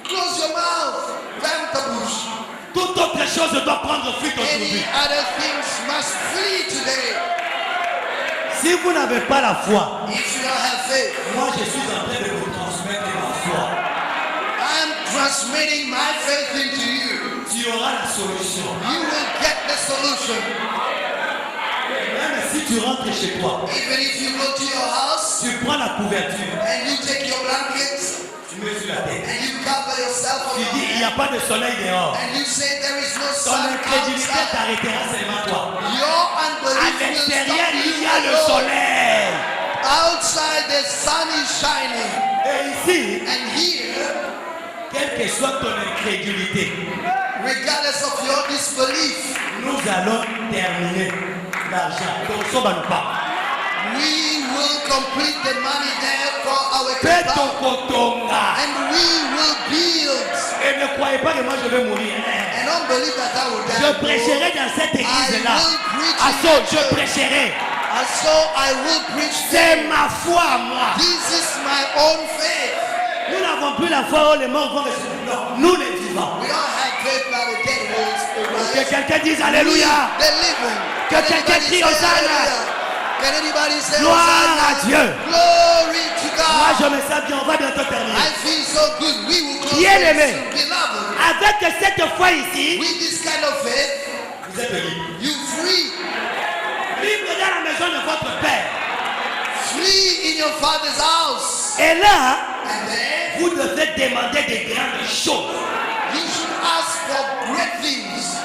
Close your mouth. Ferme ta bouche. Toute autre chose doit prendre fuite Any aujourd'hui. other things must flee today. Si vous n'avez pas la foi, If you don't have faith, moi je suis en train de vous transmettre ma foi. I'm transmitting my faith into you. Tu auras la solution. You will get the solution. Même si tu rentres chez toi, Even if you go to your house tu prends la couverture, and you take your blankets tu mets sur la tête. and you cover yourself Tu on dis, il n'y a pas de soleil dehors. and you say there is no Ton sun incrédulité outside. t'arrêtera seulement toi. Your À unbelief will l'extérieur, stop il y you a le alone. soleil. Outside the sun is shining. Et ici, And here, quelle que soit ton incrédulité, regardless of your disbelief, nous allons terminer l'argent. Donc, ça va nous pas. we will complete the money there for our Fais ton compound. kotonga. And we will build. Et ne croyez pas que moi je vais mourir. And don't believe that I will die. Je prêcherai dans cette église-là. À ça, je prêcherai. And so I will preach C'est there. ma foi à moi. This is my own faith. Nous n'avons plus la foi où les morts vont ressusciter. Non, nous les vivants. We don't have faith that the dead will Que rise. quelqu'un dise Alléluia. The living. Que Can quelqu'un anybody crie say Hosanna. hallelujah? Can anybody say Gloire Hosanna? à Dieu. Glory to Moi je God. me sens bien, on va bientôt terminer. I feel so good. We will close Bien-aimé. this. Beloved, Avec cette foi ici, with this kind of faith, vous êtes libres. you free. Libre dans la maison de votre Père. Flee in your father's house. Et là, And then vous devez demander des grandes choses. you should ask for great things.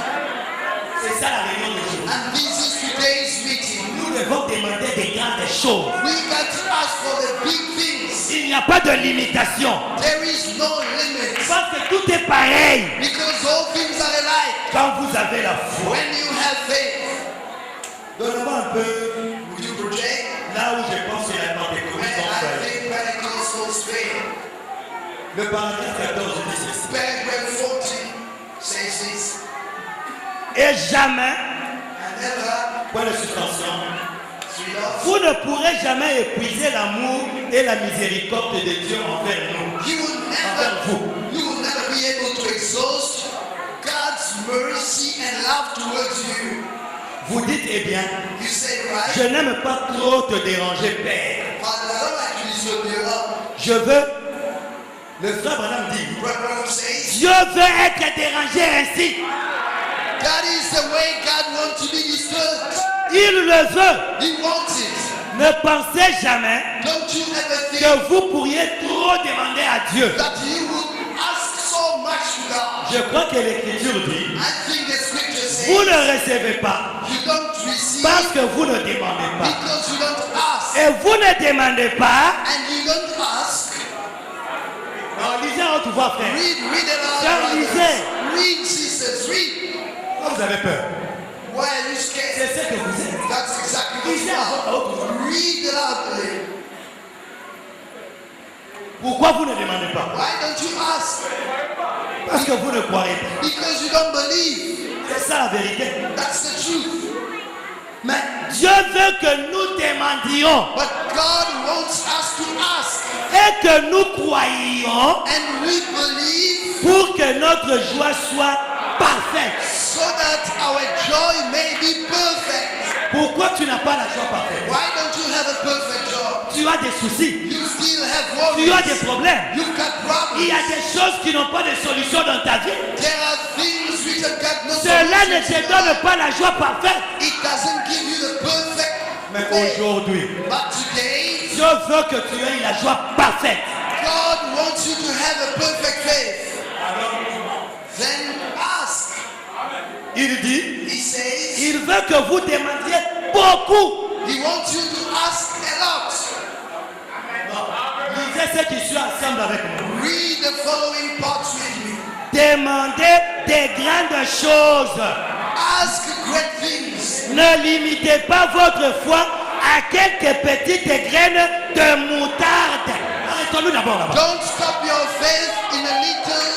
C'est ça la réunion d'aujourd'hui. And this is today's meeting. Nous devons demander des grandes choses. We got to ask for the big things. Il n'y a pas de limitation. There is no limit. Parce que tout est pareil. Because all things are alike. Quand vous avez la foi. When you have faith, Donne-moi un peu would you project? là où je pense que la Pentecôte When sont I faits. think Pentecostals fail. Le paragraphe 14 dit ceci. Paragraph 14 says this. Et jamais, And never, point de suspension, three loves. vous ne pourrez jamais épuiser l'amour et la miséricorde de Dieu envers nous. You will never be able to exhaust God's mercy and love towards you. Vous dites, eh bien, You say, right? je n'aime pas trop te déranger, Père. Father, I don't like to disturb you. Je veux, le frère Branham dit, Brother says, Dieu veut être dérangé ainsi. that is the way God wants to be disturbed. Il le veut. He wants it. Ne pensez jamais Don't you ever think que vous pourriez trop demander à Dieu. that you will ask so much to God? Je crois que l'Écriture dit, I think the scripture vous says ne recevez pas you don't receive parce que vous ne demandez pas. because you don't ask. Et vous ne demandez pas. And you don't ask. Non, lisez à haute voix, frère. Read it out. Sir, brothers. lisez. Read, sisters, read. Pourquoi vous avez peur? Why are you scared? C'est ce que vous êtes. That's exactly what Lisez you à are. haute voix. Read it loudly. Pourquoi vous ne demandez pas? Why don't you ask? Parce que vous ne croyez pas. Because you don't believe. C'est ça la vérité. That's the truth. Mais Dieu veut que nous demandions But God wants us to ask. et que nous croyions And we believe pour que notre joie soit parfaite. so that our joy may be perfect. Pourquoi tu n'as pas la joie parfaite? Why don't you have a perfect job? Tu as des soucis, You still have tu as worries. des problèmes. You've got Il y a problems. des choses qui n'ont pas de solution dans ta vie. There are things which have got no Cela ne solution te to donne life. pas la joie parfaite. It doesn't give you the perfect Mais faith. aujourd'hui, But today, Dieu veut que tu aies la joie parfaite. God wants you to have a perfect faith. Then ask. Il dit, He says, il veut que vous demandiez beaucoup. He wants you to ask a lot. Lisez ce qui suit ensemble avec moi. Read the following parts with me. Demandez des grandes choses. Ask great things. Ne limitez pas votre foi à quelques petites graines de moutarde. Arrêtons-nous d'abord là-bas. Don't stop your faith in a little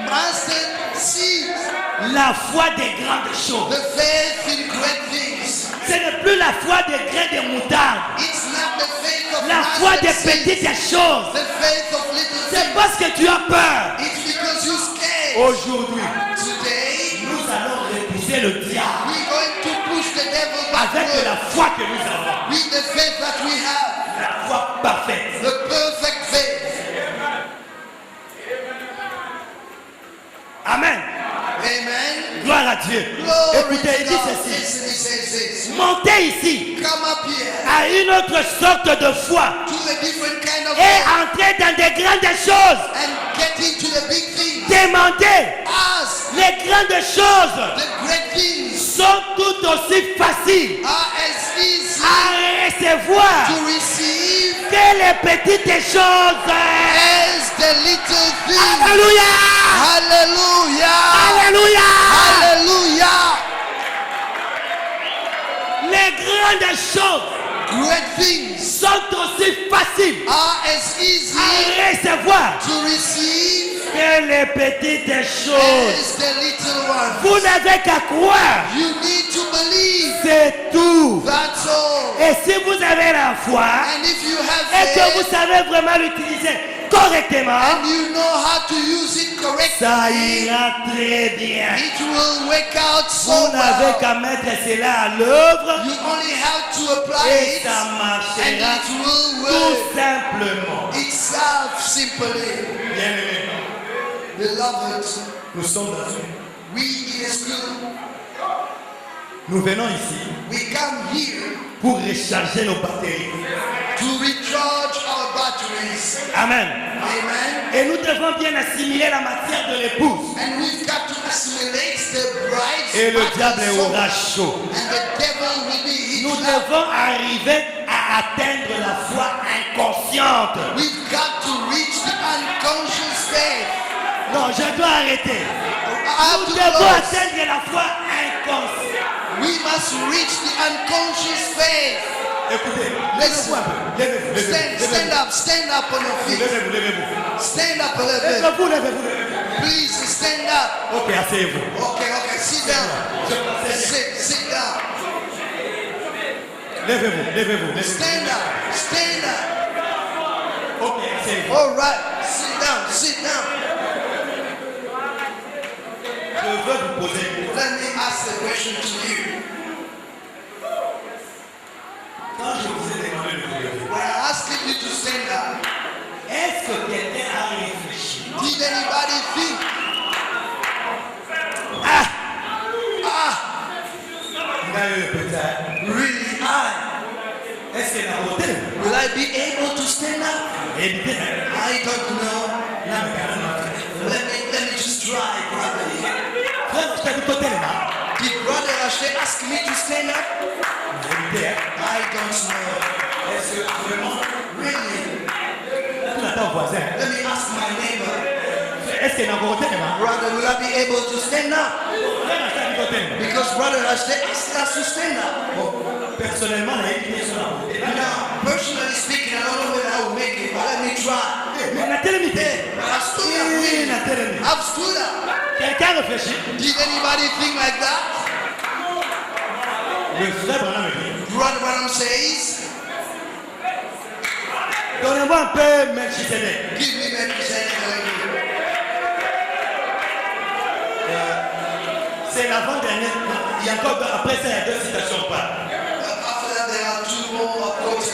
mustard seed. La foi des grandes choses. The faith in great things. Ce n'est plus la foi des grains de moutarde. It's not the faith of La foi des mustard seed. petites choses. The faith of little C'est things. parce que tu as peur. It's because you're scared. Aujourd'hui, Today, nous allons repousser le diable we're going to push the devil avec backward la foi que nous avons. with the faith that we have. La foi parfaite. The perfect faith. Amen. Amen. Gloire à Dieu. Glory Écoutez, il to dit God. ceci. Listen, he says this. Montez ici Come up here à une autre sorte de foi to a different kind of et faith entrez dans des grandes choses. and get into the big things. Demandez. As Les grandes choses the great things sont tout aussi faciles are as easy à recevoir to receive que les petites choses. as the little things. Alléluia! Hallelujah. Alléluia! Hallelujah. Les grandes choses Great things sont aussi faciles are as easy à recevoir to receive que les petites choses. as the little ones. Vous n'avez qu'à croire. You need to believe. C'est tout. That's all. Et si vous avez la foi And if you have et que vous faith savez vraiment l'utiliser correctement, and you know how to use it ça correctly, ira très bien. it will work out so Vous n'avez well. qu'à mettre cela à l'œuvre You only have to apply et it ça and marchera it will tout work simplement. itself simply. Bien-aimés, Beloved, nous sommes dans we in a school, Nous venons ici we come here pour recharger nos batteries. to recharge our batteries. Amen. Amen. Et nous devons bien assimiler la matière de l'épouse. And we've got to assimilate the bride's Et le matter diable so- aura chaud. and the devil will be Nous eaten up. devons arriver à atteindre la foi inconsciente. We've got to reach the unconscious faith. Non, je dois arrêter. I have Nous to devons close. atteindre la foi inconsciente. We must reach the unconscious faith. Écoutez, Listen. levez-vous un peu. Levez-vous, Stand up on your feet. levez-vous, levez-vous. Stand up a little bit. Levez-vous, levez-vous. Please stand up. Ok, asseyez-vous. Okay, sit down. Sit down. Levez-vous, levez-vous. Stand up. Ok, asseyez-vous. All right, sit down. Je veux vous poser une question. Let me ask the question to you. Quand je vous ai demandé de vous lever, When I asked you to stand up, est-ce que quelqu'un a réfléchi? did anybody think, Il a eu peut-être. really Est-ce qu'il a voté? will I be able to stand up? Évitez. I don't know. Là, mais quand même, Let me just try, brother. frère, je t'ai vu côté là. Did brother Ashley ask me to stand up? Évitez, hein. I don't know. Est-ce que vraiment, Really? tu n'attends voisin? Let me ask my neighbor. Est-ce qu'il a voté là? Brother, will I be able to stand up? Frère, je t'ai vu côté là. Because brother Ashley asked us to stand up. Bon, personnellement, il y a une question à vous. Now, personally speaking, I don't know whether I will make it, but let me try. Mais la télémité. I've stood up. Oui, Really. la télémité. I've stood up. Quelqu'un réfléchit. Did anybody think like that? Le frère Branham me dit, Brother Branham says, Donnez-moi un peu Melchizedek. give me Melchizedek. C'est l'avant-dernière. Il y a encore, après ça, il y a deux citations pas. After that, there are two more quotes.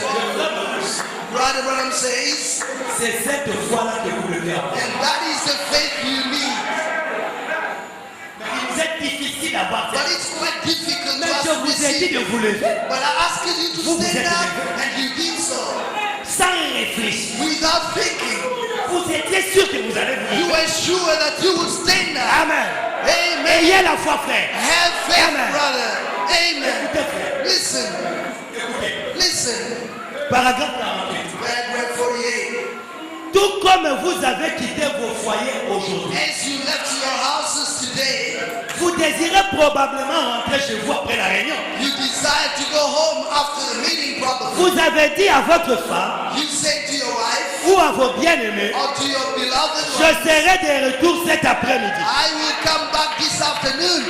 Brother Branham says, c'est cette foi-là que vous devez avoir. and that is the faith you need. Mais il vous est difficile d'avoir But ça. it's quite difficult Mais to je have to vous ai dit receive. de vous lever But I asked you to Vous stand êtes up, levé. and you did so sans réfléchir. without thinking. Vous étiez sûr que vous allez vous You lever. were sure that you would stand up. Amen. Amen. Ayez la foi, frère. Have faith, Amen. brother. Amen. Écoutez, frère. Listen. Écoutez, Listen. Paragraphe 48. Paragraph 48. Tout comme vous avez quitté vos foyers aujourd'hui, As you left your houses today, vous désirez probablement rentrer chez vous après la réunion. you decide to go home after the meeting probably. Vous avez dit à votre femme You say to your wife ou à vos bien-aimés, or to your beloved je one, serai de retour cet après-midi. I will come back this afternoon.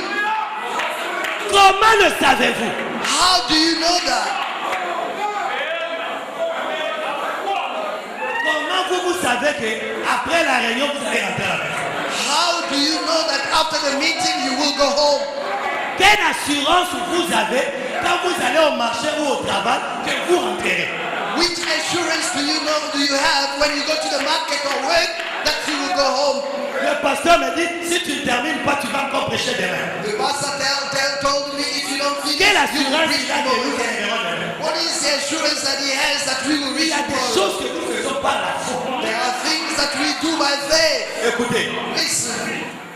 Comment le savez-vous? How do you know that? Comment vous savez qu'après la réunion, vous allez rentrer à la maison? How do you know that after the meeting you will go home? Quelle assurance vous avez quand vous allez au marché ou au travail que vous rentrerez? Which assurance do you have when you go to the market or work that you will go home? Le pasteur me dit, si tu ne termines pas, tu vas encore prêcher demain. The pastor told me if you don't finish, Quelle you will assurance preach il a que nous tomorrow. terminerons demain? What is the assurance that he has that we will Il reach y a des tomorrow? choses que nous faisons par la foi. There are things that we do by faith. Écoutez, Listen,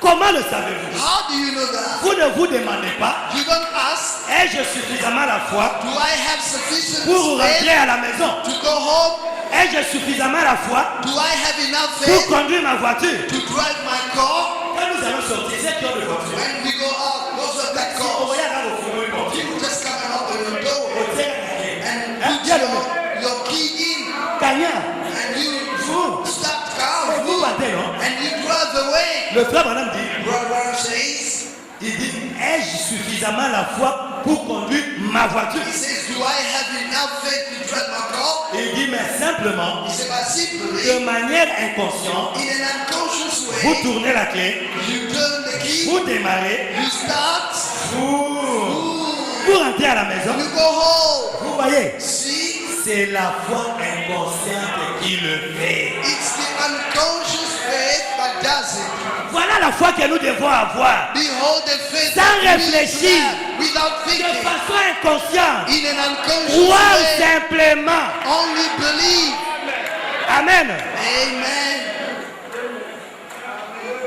comment le savez-vous? how do you know that? Vous ne vous demandez pas, You don't ask, ai-je suffisamment la foi do I have sufficient pour rentrer faith à la maison? to go home? Ai-je suffisamment la foi Do I have enough pour faith conduire ma voiture? to drive my car? Quand nous allons sortir, c'est qui ont de voiture? When we go out, those of that On car, va y aller au fourreau, une voiture. you just come and open your door Au terrain, and hein? put Viens le mettre. your key in Gagnant. and you Vous. start the car Vous partez, non? and you drive away. Le frère madame dit, Brother says, il dit, ai-je suffisamment la foi pour conduire ma voiture? he says, do I have enough faith to drive my car? Il dit, mais simplement, He said, but de simply, manière inconsciente, in an unconscious vous way, tournez la clé, you turn the key, vous démarrez, you start, vous rentrez à la maison. you go home. Vous voyez, See, c'est la foi inconsciente qui le fait. it's the unconscious faith that does it. Voilà la foi que nous devons avoir. Behold the faith Sans that we réfléchir. have without De thinking, façon inconsciente. in an unconscious Croire way, simplement. only believe. Amen. Amen.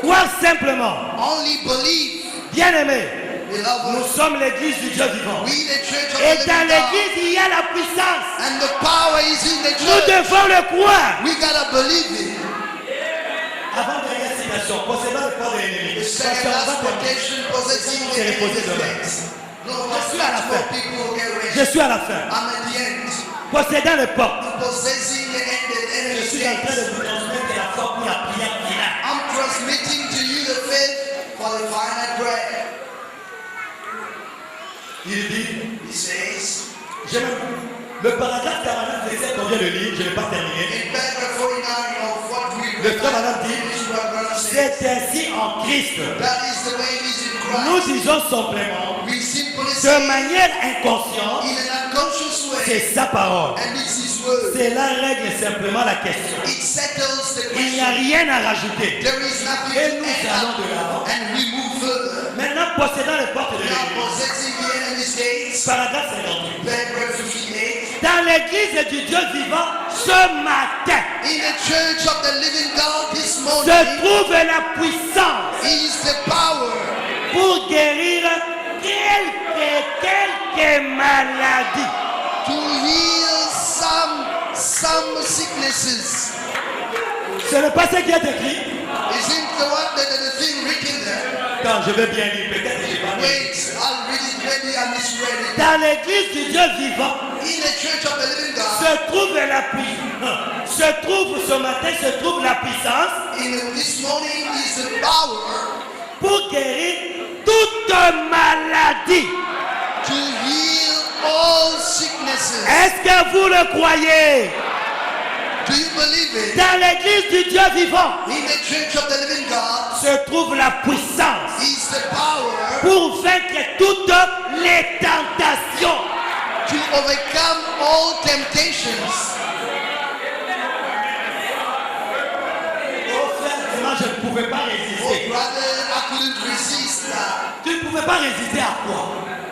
Croire simplement. Only believe. Bien-aimés, nous Beloved, sommes l'église du Dieu vivant. we the church of Et the dans living God, l'église, il y a la puissance. and the power is in the Nous church. devons le croire. We gotta believe it. Avant dernière citation, possédant le corps de l'ennemi. The Parce second qu'on va last terminer. quotation, possessing the C'est reposé enemy's demain. legs. No, Je suis à la much more fin. people will get Je rich. suis à la fin. I'm at the end. Possédant les portes. Possessing the Je enemy's suis en train legs. de vous transmettre la foi pour la prière finale. I'm transmitting to you the faith for the final prayer. Il dit, He says, j'aime le paragraphe 49 verset qu'on vient de lire, je ne vais pas terminer. in paragraph 49 of what we Le read, frère Madame dit, this is what brother says. c'est ainsi en Christ. That is the way it is in Nous Christ. disons simplement, We simply de say manière inconsciente, in an unconscious way, c'est sa parole. and it's His word. Cela règle simplement la question. It settles the Il n'y a question. rien à rajouter. There is nothing Et to nous add allons up, de l'avant. and we move further. Maintenant, possédant les portes de Now l'église. possessing the enemy's gates, Paragraphe 58. paragraph 58. Dans l'église du Dieu vivant, ce matin, In the church of the living God this se morning trouve la puissance is the power pour guérir quelques maladies. to heal some sicknesses. Ce n'est pas ce qui est écrit. Isn't the thing written there? Quand je vais bien lire, peut-être que je vais pas lire. Wait, I'll read it ready and it's ready. Dans l'église du Dieu vivant, In the church of the living God, se trouve la puissance. Se trouve ce matin, se trouve la puissance this morning is the power pour guérir toute maladie. to heal all sicknesses. Est-ce que vous le croyez? Do you believe it? Dans l'église du Dieu vivant, In the church of the living God se trouve la puissance is the power pour vaincre toutes les tentations. to overcome all temptations. Oh frère, vraiment, je ne pouvais pas Oh résister. brother, I couldn't resist that. Tu ne pouvais pas résister à quoi?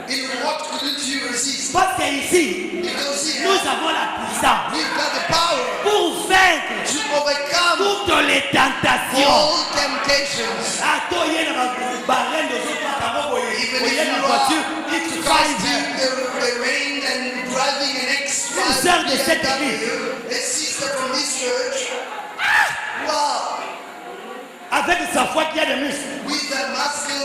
In what couldn't you resist? Parce qu'ici, Because here nous avons la puissance we've got the power pour vaincre to overcome toutes les tentations. all temptations. Atoye na barren de zopa kamo boye. Even Boye if na you voiture, are X5. fighting the rain and driving an X5 Une sœur de cette BMW, a sister from this church, wow, Avec sa foi qui a des muscles. with the muscular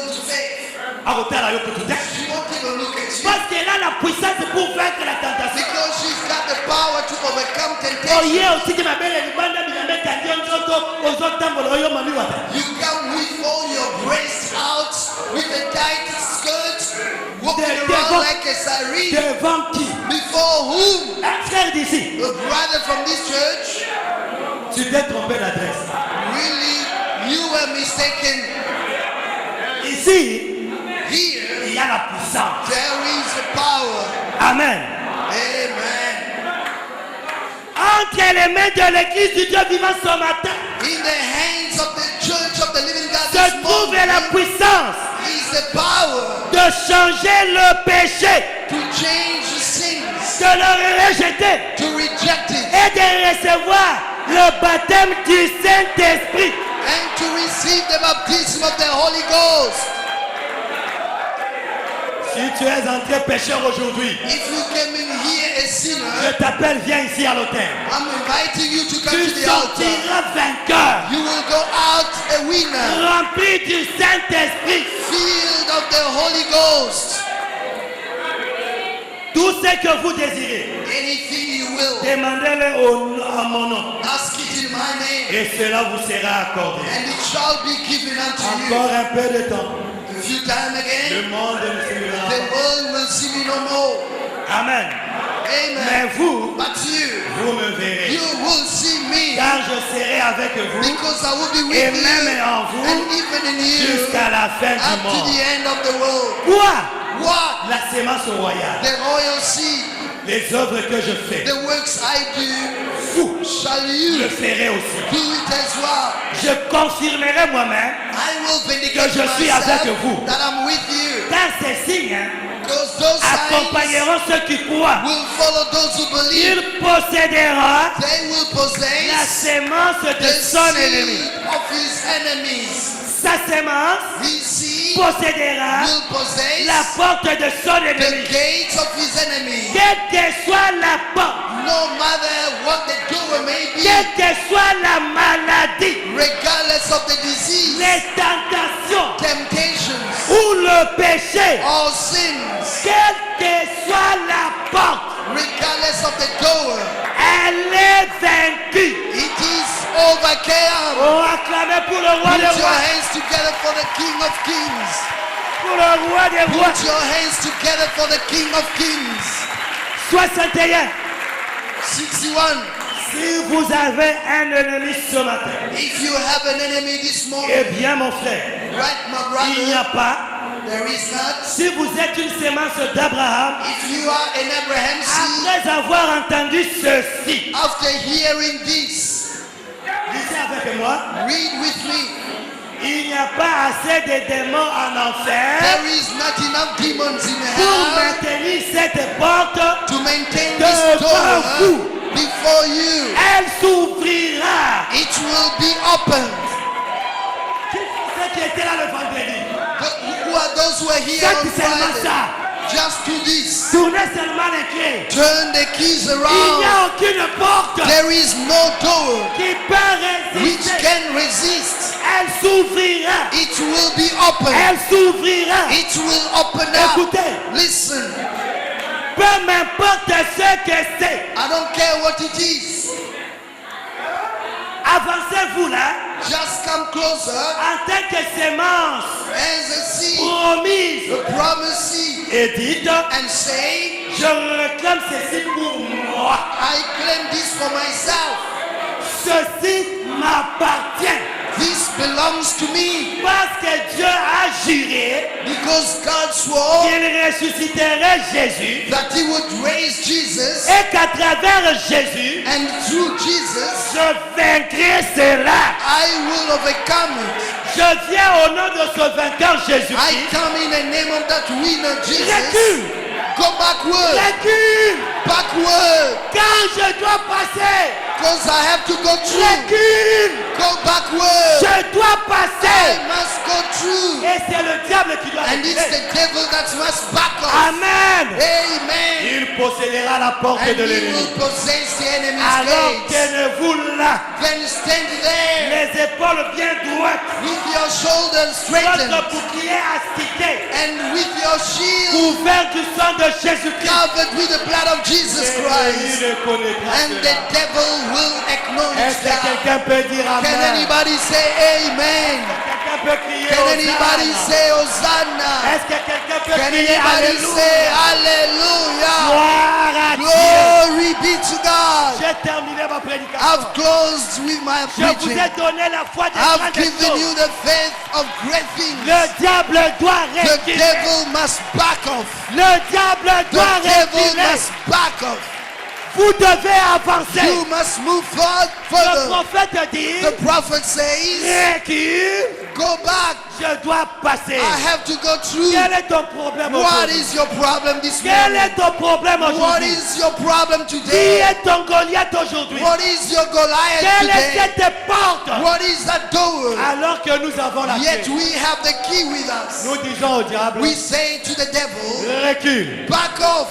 akotala yo kutu te. She won't even look at you. Parce qu'elle a la puissance pour vaincre la tentation. Because she's got the power to overcome temptation. Oye aussi que ma belle libanda binambe kandio nzoto ozotambola oyo mami wata. You come with all your breasts out, with a tight skirt, walking around like a siren. Devant qui? Before whom? Un frère d'ici. A brother from this church? Tu t'es trompé d'adresse. Really? You were mistaken. Ici, Here, il y a la puissance. there is the power. Amen. Amen. Entre les mains de l'église du Dieu vivant ce matin In the hands of the church of the living God se this trouve la morning puissance is the power de changer le péché, to change the sins, de le rejeter to reject it, et de recevoir le baptême du Saint-Esprit. and to receive the baptism of the Holy Ghost. Si tu es entré pécheur aujourd'hui, If you came in here a je sinner, t'appelle, viens ici à l'autel. I'm inviting you to come Tu to the altar. sortiras vainqueur, You will go out a winner, rempli du Saint-Esprit. filled of the Holy Ghost. Tout ce que vous désirez, Anything you will, demandez-le à mon nom, ask it in my name, et cela vous sera accordé. and it shall be given unto you. Encore un peu de temps, A few times again, le monde ne se verra the pas. world will see me no more. Amen. Amen. Mais vous, But you me verrez, will see me, car je serai avec vous because I will be et with même you, en vous and even in you, jusqu'à la fin up du to monde. the end of the world. Quoi? What? La sémence royale, The royal seed, les œuvres que je fais, the works I do, vous shall le you ferez aussi. do it as well. Je confirmerai moi-même, I will vindicate Que je suis myself avec vous. that I'm with you. car ces signes Because those signs accompagneront ceux qui croient. will follow those who believe. Il possédera They will la possess sémence the de son ennemi. seed of his enemies. Sa sémence His seed possédera will possess la porte de son the ennemi. gates of his enemy. Quelle que soit la porte, No matter what the doer may be, quelle que soit la maladie, regardless of the disease, les tentations temptations, ou le péché, or sins, quelle que soit la porte, regardless of the doer, elle est vaincue. it is overcome. Oh, acclamez pour le roi Put des your rois, hands together for the King of Kings. pour le roi des rois. Put your hands together for the King of Kings. 61. 61. Si vous avez un ennemi ce matin, If you have an enemy this eh morning, bien mon frère, right, my il n'y a brother, pas. there is not. Si vous êtes une sémence d'Abraham, If you are an Abraham seed, après avoir entendu ceci, after hearing this, lisez avec moi, read with me. il n'y a pas assez de démons en enfer There is not enough demons in pour hell maintenir cette porte. to maintain Devant this door vous. before you. Elle s'ouvrira. It will be opened. Ceux qui étaient là le vendredi, Who are those who are here faites on seulement Friday? ça. Just do this. Tournez seulement les clés. Turn the keys Il n'y around. a aucune porte There is no door qui peut which résister. can resist. Elle s'ouvrira. It will be open. Elle s'ouvrira. It will open up. Écoutez, Listen, peu m'importe ce que c'est. I don't care what it is. Avancez-vous là Just come closer en tant que sémence as a seed, promise the promise seed, et dites, and say, je réclame ceci pour moi. I claim this for myself. Ceci m'appartient This belongs to me parce que Dieu a juré because God swore qu'il ressusciterait Jésus that He would raise Jesus, et qu'à travers Jésus, and through Jesus, je vaincrai cela. I will overcome it. Je viens au nom de ce vainqueur I Jésus-Christ. come in the name of that winner, Jesus. Recule, Go backward, recule, backward. quand je dois passer Because I have to go through. Recule. Go backward. Je dois I passer. must go through. Et c'est le diable qui doit And it's reculer. the devil that must back off. Amen. Amen. Il possédera la porte And de he l'ennemi. will possess the enemy's Alors gates. tenez-vous là, Then stand there les épaules bien droites, with your shoulders straightened votre bouclier astiqué, and with your shield couvert du sang de Jésus-Christ. covered with the blood of Jesus Et Christ. il reconnaîtra And the cela. devil will acknowledge Est-ce que that. quelqu'un peut dire Can Amen? anybody say amen? Quelqu'un peut crier Can anybody Hosanna? say Hosanna? Est-ce que quelqu'un peut Can crier anybody say Alléluia? Hallelujah? Gloire à Dieu. Glory be to God. J'ai terminé ma prédication. I've closed with my Je vous preaching. ai donné la foi des I've grandes given choses. you the faith of great things. Le diable doit The reculer. devil must back off. Le diable The doit devil reculer. must back off. Vous devez avancer. You must move forward Le further. prophète dit, The prophet says, recule, go back. je dois passer. I have to go through. Quel est ton problème What aujourd'hui? is your problem this Quel morning? est ton problème What aujourd'hui? is your problem Qui today? est ton Goliath aujourd'hui? What is your Goliath Quelle est today? cette porte? What is that door? Alors que nous avons la Yet clé, we have the key with us. nous disons au diable, We say to the devil, recule. back off.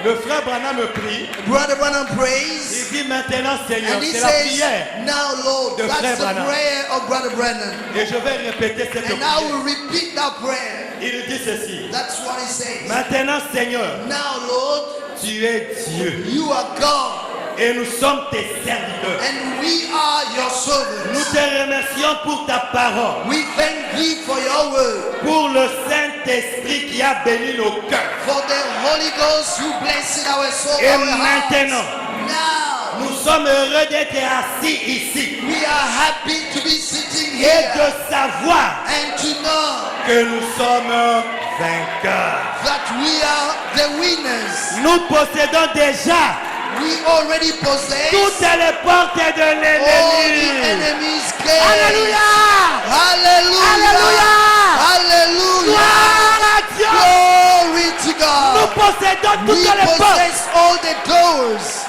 Le frère Branham me prie. Brother Branham prays. Il dit maintenant Seigneur, And he c'est la says, prière. now Lord, de Frère that's the Branham. prayer of Brother Branham. Et je vais répéter cette And I prière. will repeat that prayer. Il dit ceci. That's what he says. Maintenant Seigneur, Now Lord, tu es Dieu. you are God. Et nous sommes tes serviteurs. And we are your Nous servants. te remercions pour ta parole. We thank thee for your word. Pour le Saint-Esprit qui a béni nos cœurs. For the Holy Ghost who blessed our soul. Et our hearts. maintenant, Now, nous sommes heureux d'être assis ici. we are happy to be sitting Et here de savoir and to know que nous sommes vainqueurs. that we are the winners. Nous possédons déjà We already possess toutes les portes de all the l'ennemi. enemy's gates. Alléluia! Hallelujah! Hallelujah! Gloire à Dieu! Glory to Nous God! possédons toutes We les portes. possess all the doors.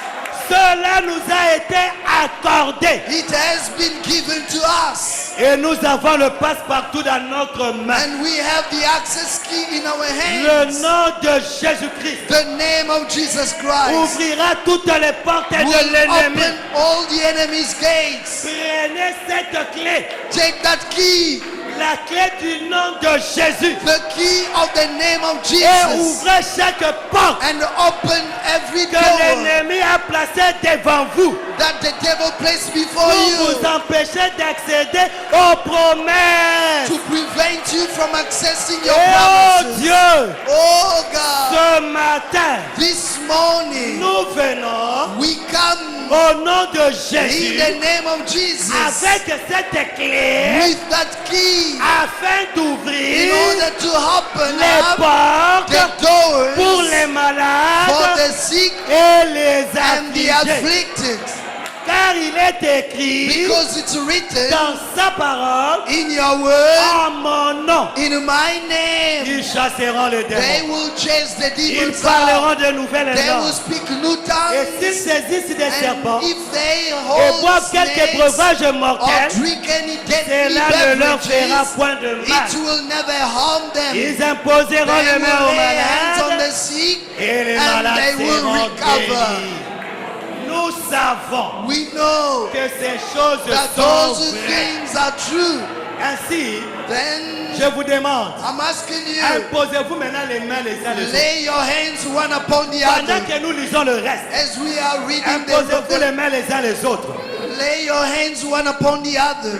Cela nous a été accordé. It has been given to us. Et nous avons le passe-partout dans notre main. And we have the access key in our Le hands. nom de Jésus-Christ The name of Jesus Christ ouvrira toutes les portes de will l'ennemi. open all the enemy's gates. Prenez cette clé, Take that key, la clé du nom de Jésus, the key of the name of et Jesus, ouvrez chaque porte and open every que door l'ennemi a placée devant vous that the devil placed before pour you vous empêcher d'accéder aux promesses. to prevent you from accessing your Et oh promises. Dieu, Oh God, ce matin, this morning nous venons we come au nom de in Jésus the name of Jesus avec cette clé with that key afin in d'ouvrir order to open les up portes the doors pour les for malades the sick et les and the affligés. afflicted. Car il est écrit Because it's written dans sa parole, in your word, en mon nom, in my name, ils chasseront les they démons. will chase the Ils demons out. parleront de nouvelles They will langues. speak new Et s'ils tongues. saisissent des serpents And if they et hold boivent quelques snakes breuvages or mortels, drink any deadly cela ne leur fera beverages, point de mal. it will never harm them. Ils imposeront They les mains aux will lay hands on malades the sick et les and malades they will seront recover. guéris. Nous savons We know que ces choses that sont those vraies. things are true. Ainsi, Then je vous demande, I'm asking you, imposez-vous maintenant les mains les uns les autres. lay your hands one upon the Pendant other. que nous lisons le reste, As we are reading the imposez-vous les mains les uns les autres. lay your hands one upon the other.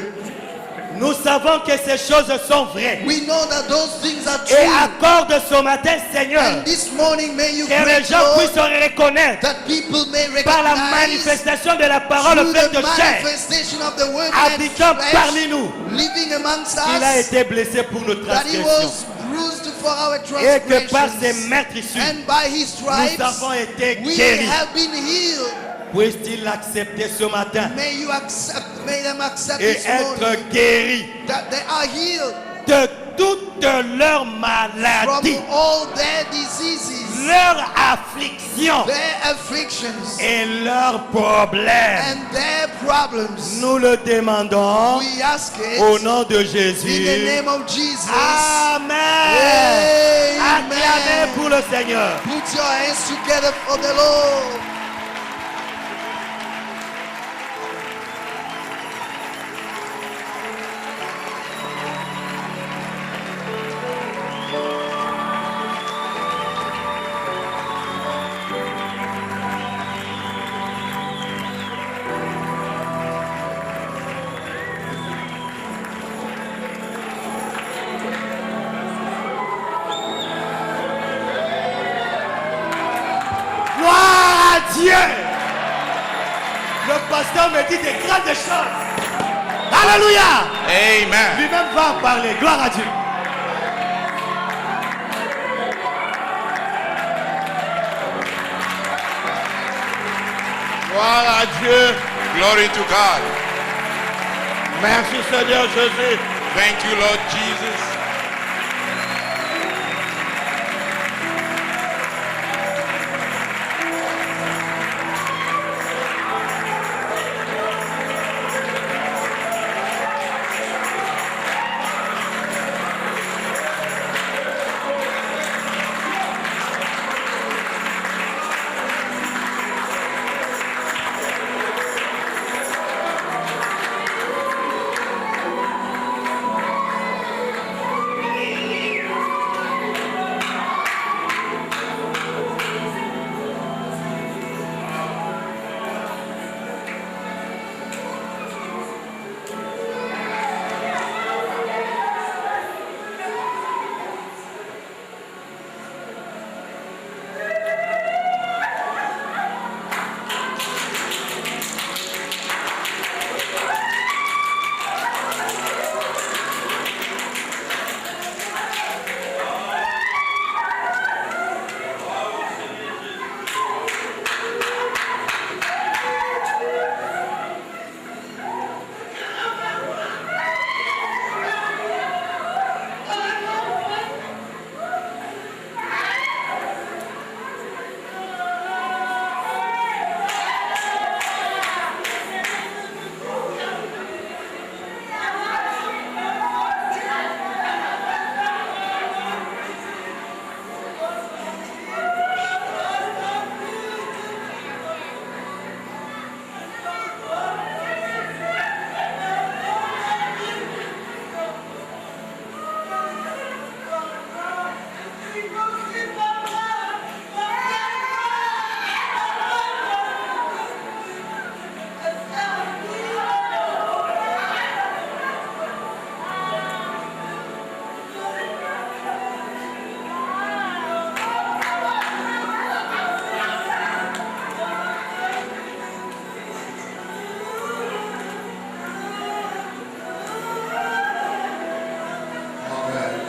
Nous savons que ces choses sont vraies. We know that those things are Et true. accorde ce matin, Seigneur, And this morning may you que les pray, gens Lord, puissent reconnaître that people may par la recognize manifestation de la parole through faite the de chair, manifestation of the word habitant made flesh, parmi nous, living amongst qu'il a us, été blessé pour nos that he transgressions. was bruised for our Et que par ses transgressions, meurtrissures, and by his nous stripes avons été we guéris. have been healed. Puisse-t-il accepter ce matin May them accept et this morning être guéris that they are healed de toutes leurs from maladies, all their diseases, leur affliction their afflictions, et leurs problèmes. and their problems. Nous le demandons We ask au it nom de in the Jésus. name of Jesus. Amen. Acclamez Amen. pour le Seigneur. Put your hands together for the Lord. Gloire à Dieu. Le pasteur me dit des grandes choses. Alléluia. Amen. Lui-même va en parler. Gloire à Dieu. Gloire à Dieu. Glory to God. Merci Seigneur Jésus. Thank you, Lord Jesus.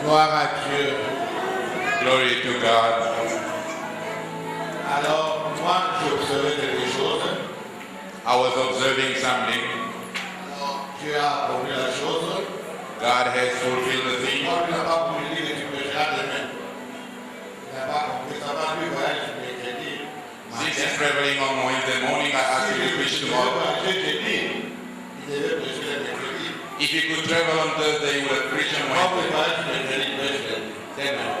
Gloire à Dieu. Glory to God. Alors, moi, j'observais quelque chose. I was observing something. Alors, Dieu a accompli la chose. God has fulfilled the thing. Moi, tu n'as pas voulu dire que tu prêcheras demain. Tu n'as pas compris. Ça va lui voyage sur mercredi. Since he's traveling on Wednesday morning, I asked him to preach tomorrow. Je te dis, il devait prêcher le mercredi. If he could travel on Thursday, he would have preached on Moi, Wednesday. préparer sur mercredi, prêche demain.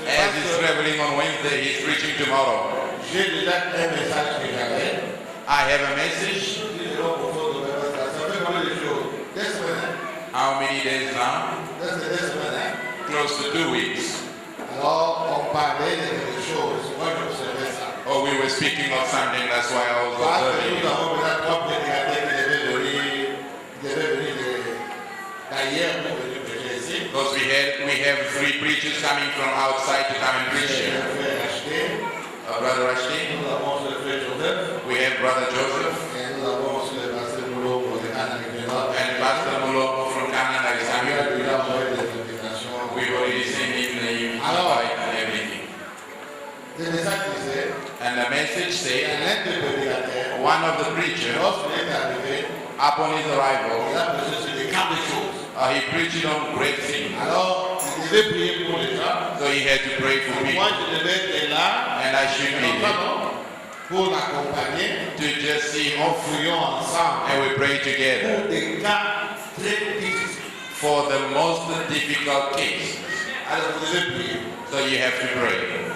As he's traveling on Wednesday, he's preaching tomorrow. J'ai déjà un message que j'avais. I have a message. Si je dois confondre, ça fait combien de jours? 2 semaines. How many days now? 2 semaines. Close to 2 weeks. Alors, on parlait de quelque chose. Moi, j'observais ça. Oh, we were speaking of something, that's why I was Parce que observing nous it. avons déjà 3 prédicateurs qui devaient venir d'ailleurs pour venir prêcher ici. Because we have 3 preachers coming from outside to come and preach J'ai here. un frère acheté. Brother Rashid, Nous avons aussi le frère Joseph. we have Brother Joseph, Et nous avons aussi le pasteur Moulot pour les Cannes régionales. and Pastor Mulo from Canada is Il a coming. déjà envoyé des invitations. We've already sent him the invite and everything. Le message disait, And the message said, l'un des prédicateurs, one of the preachers, lorsqu'il est arrivé, upon his il arrival, a prêché sur des grandes choses. he preached on great things. Alors, il devait prier pour les gens. So he had to pray for Moi, people. je devais être là. And I should be there Pour l'accompagner. to just see him. Nous prions ensemble. And we pray together Pour des cas très difficiles. for the most difficult case. Alors, vous devez prier. So you have to pray.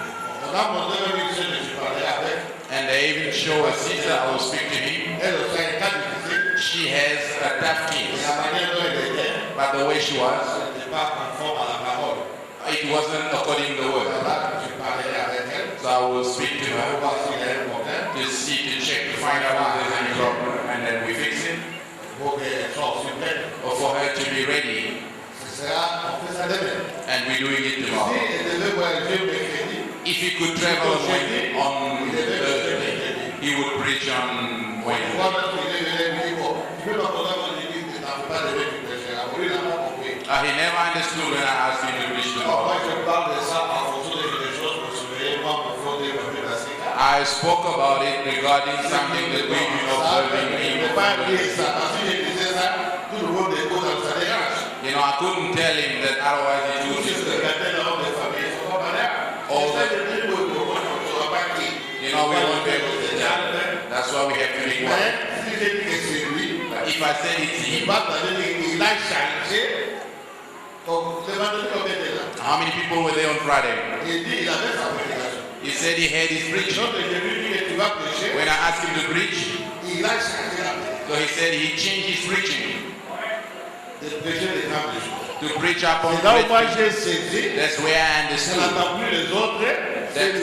On a montré même une seule, je parlais avec. And they even show a sister, I will speak to him. Elle aussi a un cas difficile. She has a tough Et case. la manière dont elle était, But the way she was, ce n'était pas conforme à la parole. it wasn't according to the word. Voilà, je parlais avec elle. So I will speak to Pour her voir s'il y a un problème. to see, to check, to find out if there's any problem. And then we fix it. Pour qu'elle soit aussi prête. Or for her to be ready. Ce sera, on fait ça demain. And we're doing it Si tomorrow. elle devait voyager mercredi, If he could travel on Thursday, he would preach on Wednesday. voilà, il est venu, bon, je peux pas comprendre quand je dis que tu n'as pas de vêtements de chair. Lui, il n'a pas compris. He never understood when I asked him to preach Alors, moi, tomorrow. je parle de ça en fonction des choses que je surveillais, moi, mon frère, des papiers d'Afrique. I spoke about it regarding something that we've been observing Je ne in peux pas dire ça, parce que je disais ça, tout le monde écoute dans sa dérange. You know, I couldn't tell him that otherwise it Tous would ceux qui disturb. regardaient la robe de famille, ils ne sont pas malades. All C'est ça, that- je dis, on ne saura pas qui. You know, we won't be able to tell. That's why we have to be Mais quiet. si je dis que c'est lui, If I said it's il him, va te dire qu'il a changé. Donc, le vendredi, on était là. how many people were there on Friday? Il dit, il avait sa prédication. He said he had his preaching. Donc, je lui dis que tu vas prêcher. When I asked him to preach, Il a changé la prédication. so he said he changed his preaching De prêcher des grandes choses. to preach upon C'est là où moi great things. j'ai saisi. That's where I Je understood n'entends plus les autres. that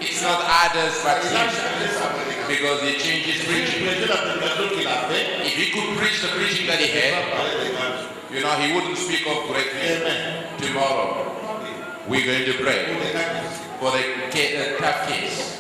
it's not others but Il a him, changé sa prédication. because he changed his Si je preaching. prêchais la prédication qu'il a fait, If he could preach the preaching that he il va had, parler des grandes choses. you know, he wouldn't speak of great things. Amen. Tomorrow, we're going to pray Pour les cas difficiles. for the tough case.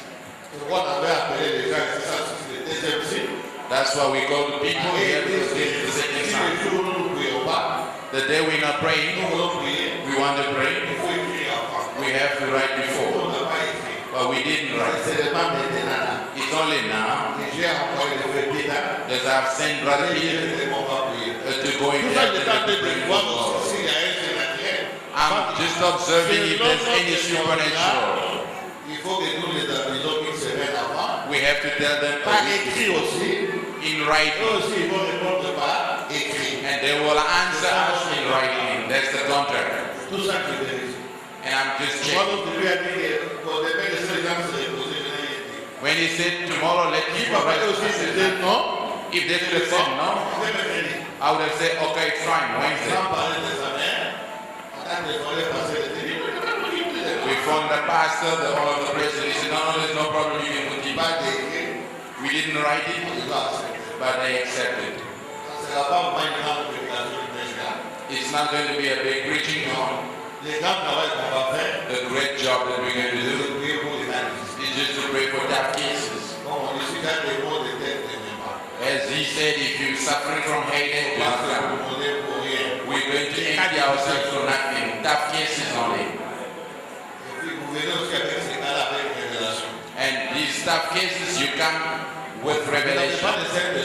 C'est pourquoi on avait appelé les gens, c'est ça, c'est le deuxième signe. That's why we call the people Et here si the second le sign. jour où nous ne prions pas, The day we're not praying, nous voulons prier, we want to il pray, faut écrire avant. we have to write before. On n'a pas écrit. But we didn't write. C'est le pas maintenant. It's only now Et j'ai encore le fait Pétain. that I've sent Brother Et Peter je on va prier. to go in Tout ça, there j'étais en train and de pray voir for God. s'il y a un surnaturel. I'm just observing if there's any supernatural. Il faut que nous les avisons une semaine avant. We have to tell them Par écrit aussi. in Eux writing, aussi, ils vont répondre par écrit. and they will answer us in writing. That's the contract. Tout ça qui est vérifie. And I'm just Moi, checking. donc, je lui ai dit que pour des mecs, les gens se reposer, je n'ai rien dit. When he said tomorrow, let Si people papa write. aussi I said, disait non, if they would have said no, c'est mercredi. I would have said, okay, it's fine, Wednesday. Sans parler de sa mère, attends, il fallait passer le téléphone. We phoned the pastor, the owner of the place, and he said, no, there's no problem, you can put it back. Pas d'écrit, We didn't write it, il va accepter. but they accepted. Ça ne sera pas vraiment une grande prédication du président. It's not going to be a big preaching on Les grands travail qu'on va faire, the great job that we're going to c'est do. de prier pour les maladies. It's just to pray for tough cases. Comme on dit, si quand les mots de tête ne viennent pas, As he said, if you're suffering from headache, on va just se come. demander pour rien. We're going to empty ourselves for nothing. Tough cases only. Et puis vous venez aussi avec ces cas-là avec révélation. And these tough cases, you come with Vous n'avez revelation. pas de scène de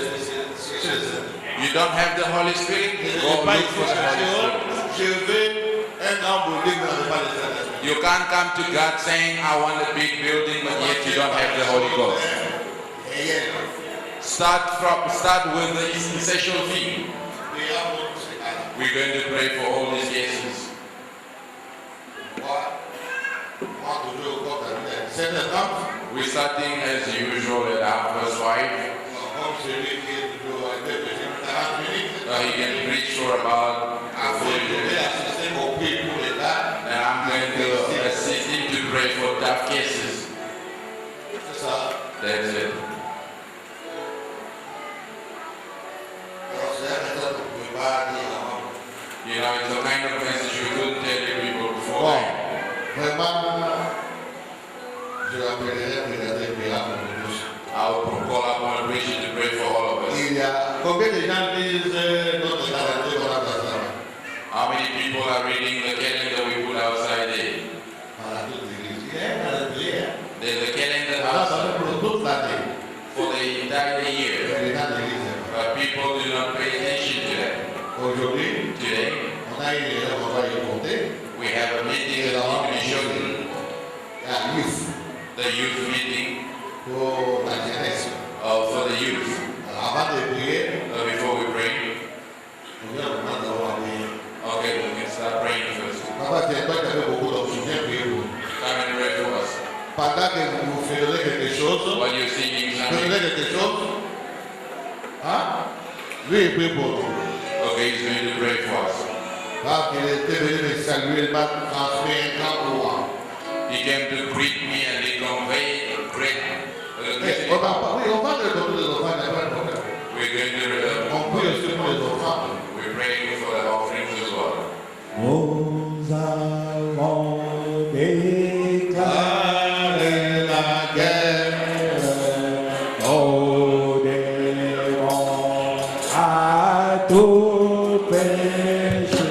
spécialisation. You don't have the Holy Spirit, Je go n'ai pas look ici for the Holy Spirit. je veux un grand bouddhique, vous n'avez pas de scène de spécialisation. You can't come to God saying, I want a big building, but yet you don't have the Holy Ghost. Réel. Start with the essential thing. Prions pour ces cas-là. We're going to pray for all these cases. Moi, toujours au corps de la 17h30, We're starting as usual at 5:30. comme celui qui est toujours un peu petit, 40 minutes. He can preach for about Après, 40 je vais minutes. assister au prix pour les gars. And I'm going to assist him to pray for tough cases. C'est ça. That's it. Alors, c'est un méthode qu'on ne peut pas dire avant. You know, it's a kind of message we couldn't tell you people Bon, before. vraiment, je rappellerai Prédateur Béat pour nous tous. I'll call upon a preacher to pray for all of us. Il y a combien de gens lisent notre calendrier qu'on a dans la main? How many people are reading the calendar we put outside there? Voilà, toute l'église. Il y a un calendrier. There's a calendar On a outside donné pour toute l'année. for the entire year. Les gens de l'église. But people do not pay attention to that. Aujourd'hui, Today, on a une erreur, on va y compter. we have a youth, the youth meeting pour la jeunesse. for the youth. Alors, avant de prier, Before we pray, on vient vraiment d'avoir prié. okay, we can start praying first. Papa, c'est toi qui avais beaucoup d'options, viens prier pour nous. Come and pray for us. Pendant que vous ferez quelque chose, While you're singing vous something, ferez quelque chose, hein? Lui, il prie pour nous. okay, he's going to pray for us. Parce qu'il était venu me saluer, il m'a transmis un grand pouvoir. He came to greet me and he conveyed a great Eh, on va, oui, on va le donner les enfants, il n'y a pas de problème. We're going to On prie aussi pour les enfants. we're praying for the offerings as well. Nous allons déclarer la guerre. nos démons à tout péché.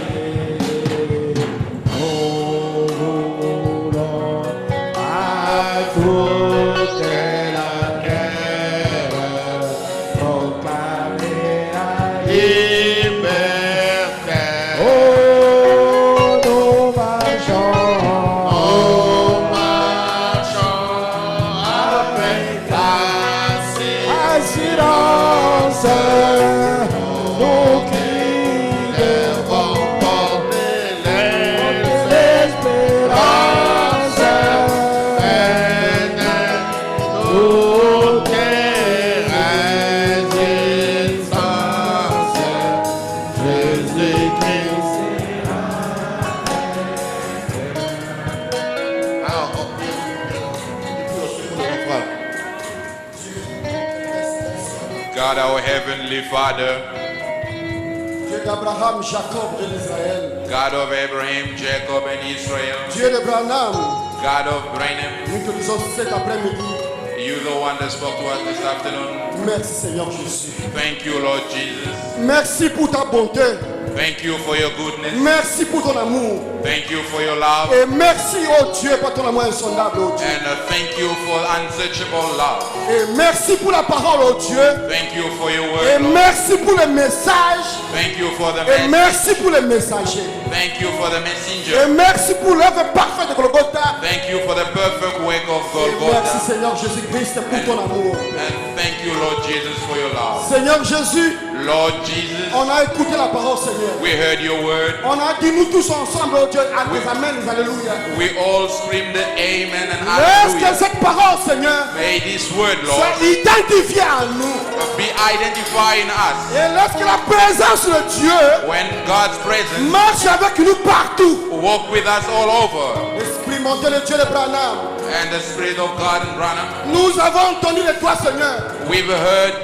Nous voulons à toute la terre proclamer la Liberté. Oh, nous marchons Nous marchons avec assurance, nous qui devons porter l'espérance, toutes les résistances. Jésus-Christ. Alors, on prie aussi pour nos frères. God, our Heavenly Father, Dieu d'Abraham, Jacob et d'Israël. God of Abraham, Jacob, and Israel, Dieu de Branham, God of Branham, nous te disons cet après-midi, you the one that spoke to us this afternoon. merci Seigneur Jésus. Thank you, Lord Jesus. Merci pour ta bonté. Thank you for your goodness. Merci pour ton amour. Thank you for your love. Et merci, oh Dieu, pour ton amour insondable, oh Dieu. And thank you for unsearchable love. Et merci pour la parole, oh Dieu. Thank you for your Et word, Lord. merci pour le message. Thank you for the Et message. merci pour les messagers. Thank you for the Et messenger. merci pour l'œuvre parfaite de Golgotha. Thank you for the perfect work of Et merci Golgotha. Seigneur Jésus-Christ pour ton amour. And thank you, Lord Jesus, for your love. Seigneur Jésus, Lord Jesus, on a écouté la parole, Seigneur. we heard your word. On a dit nous tous ensemble, oh Dieu, à tes amen, alléluia. We all screamed the amen and Laisse que hallelujah. cette parole, Seigneur, May this word, Lord, soit identifiée en nous. be identified in us. Et lorsque la présence de Dieu When God's presence marche avec nous partout, walk with us all over. Esprit monté de Dieu de Branham, And the Spirit of God in Branham, nous avons entendu de toi, Seigneur. we've heard,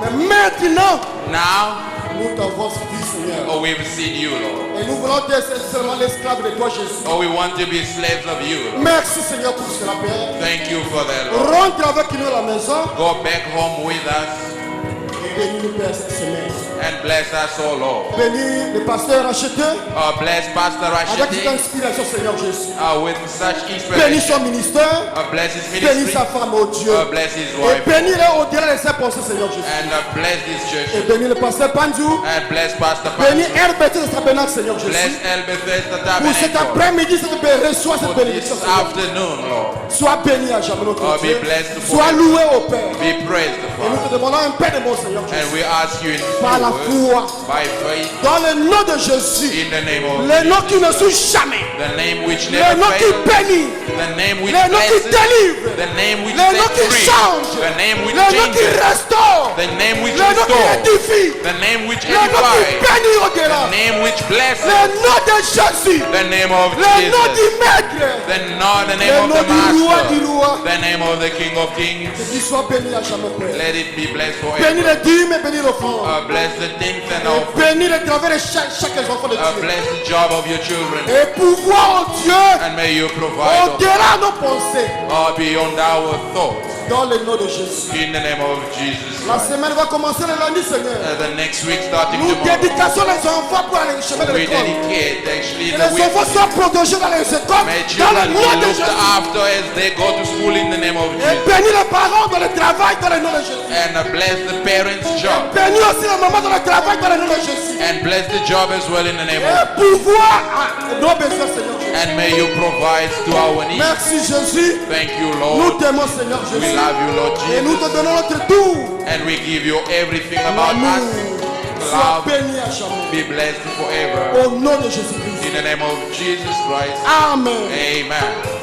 Mais maintenant, now nous t'avons suivi, Seigneur. or we've seen you, Lord. Et nous voulons être seulement l'esclave de toi, Jésus. Or we want to be slaves of you. Merci, Seigneur, pour cela, Père. Thank you for that, Lord. Rentre avec nous à la maison Go back home with us et bénis-nous, Père, cette semaine. and bless us, oh Lord. Bénis le pasteur acheté Bless Pastor avec cette Rashidi inspiration, Seigneur Jésus. with such Bénis inspiration. son ministère. Bless his Bénis ministry. sa femme, oh Dieu. Bless his Et wife. bénis-les au-delà de ses pensées, Seigneur Jésus. And bless this Et church. bénis le pasteur Panzou. And bless Pastor Bénis Pastor. Herbert de Tabernacle, Seigneur Bless Jésus. Elbethesda Pour cet Tabernacle. après-midi, reçois cette For this bénédiction, Seigneur. afternoon, Lord. Sois béni à jamais, notre Be Dieu. blessed Sois forever. loué au Père. Be praised, Et nous Father. te demandons un paix de mon Seigneur And Jésus. we ask you in Par la your foi, word, by faith, dans le nom de Jésus, in the name of le nom qui ne Jesus, suit jamais, the name which le never nom qui fails, bénit, the name which le nom qui blesses, délivre, the name which le nom sets qui free, change, the name which le nom qui changes, restaure, the name which le nom qui restores, édifie, the name which le nom qui edifies, bénit au-delà, the name which blesses, le nom de Jésus, the name of le nom du Jesus, Maître, the name le of nom the du roi, Master, the name of the King of Kings. que tu sois béni à jamais, Père. Let it be blessed Bénis forever. les dîmes et bénis l'offrande. Bless the things and Et offering. bénis le travail de chaque enfant de Dieu. Bless the job of your children. Et pouvoir, oh Dieu, And may you provide au-delà de nos pensées, beyond our thoughts. dans le nom de Jésus. In the name of Jesus La Christ. semaine va commencer le lundi, Seigneur. The next week starting Nous tomorrow, dédicassons les enfants pour aller au chemin de we l'école. dedicate actually Que the les week. enfants soient protégés dans les écoles, May dans le children nom be de looked Jésus. after as they go to school in the name name of Et Jesus. bénis les parents dans le travail dans le nom de Jésus. And bless the parents' job. Bénis aussi les mamans dans le travail dans le nom de Jésus. And bless the job as well in the name of Et pouvoir à nos besoins, Seigneur Jésus. And may you provide to our needs. Merci Jésus. Thank you, Nous Lord. t'aimons, Seigneur We Jésus. love you, Lord Et nous Jesus. te donnons notre tour. And we give you everything about L'amour us. soit Love, béni à jamais. be blessed forever. Au nom de Jésus-Christ. In the name of Jesus Christ. Amen. Amen.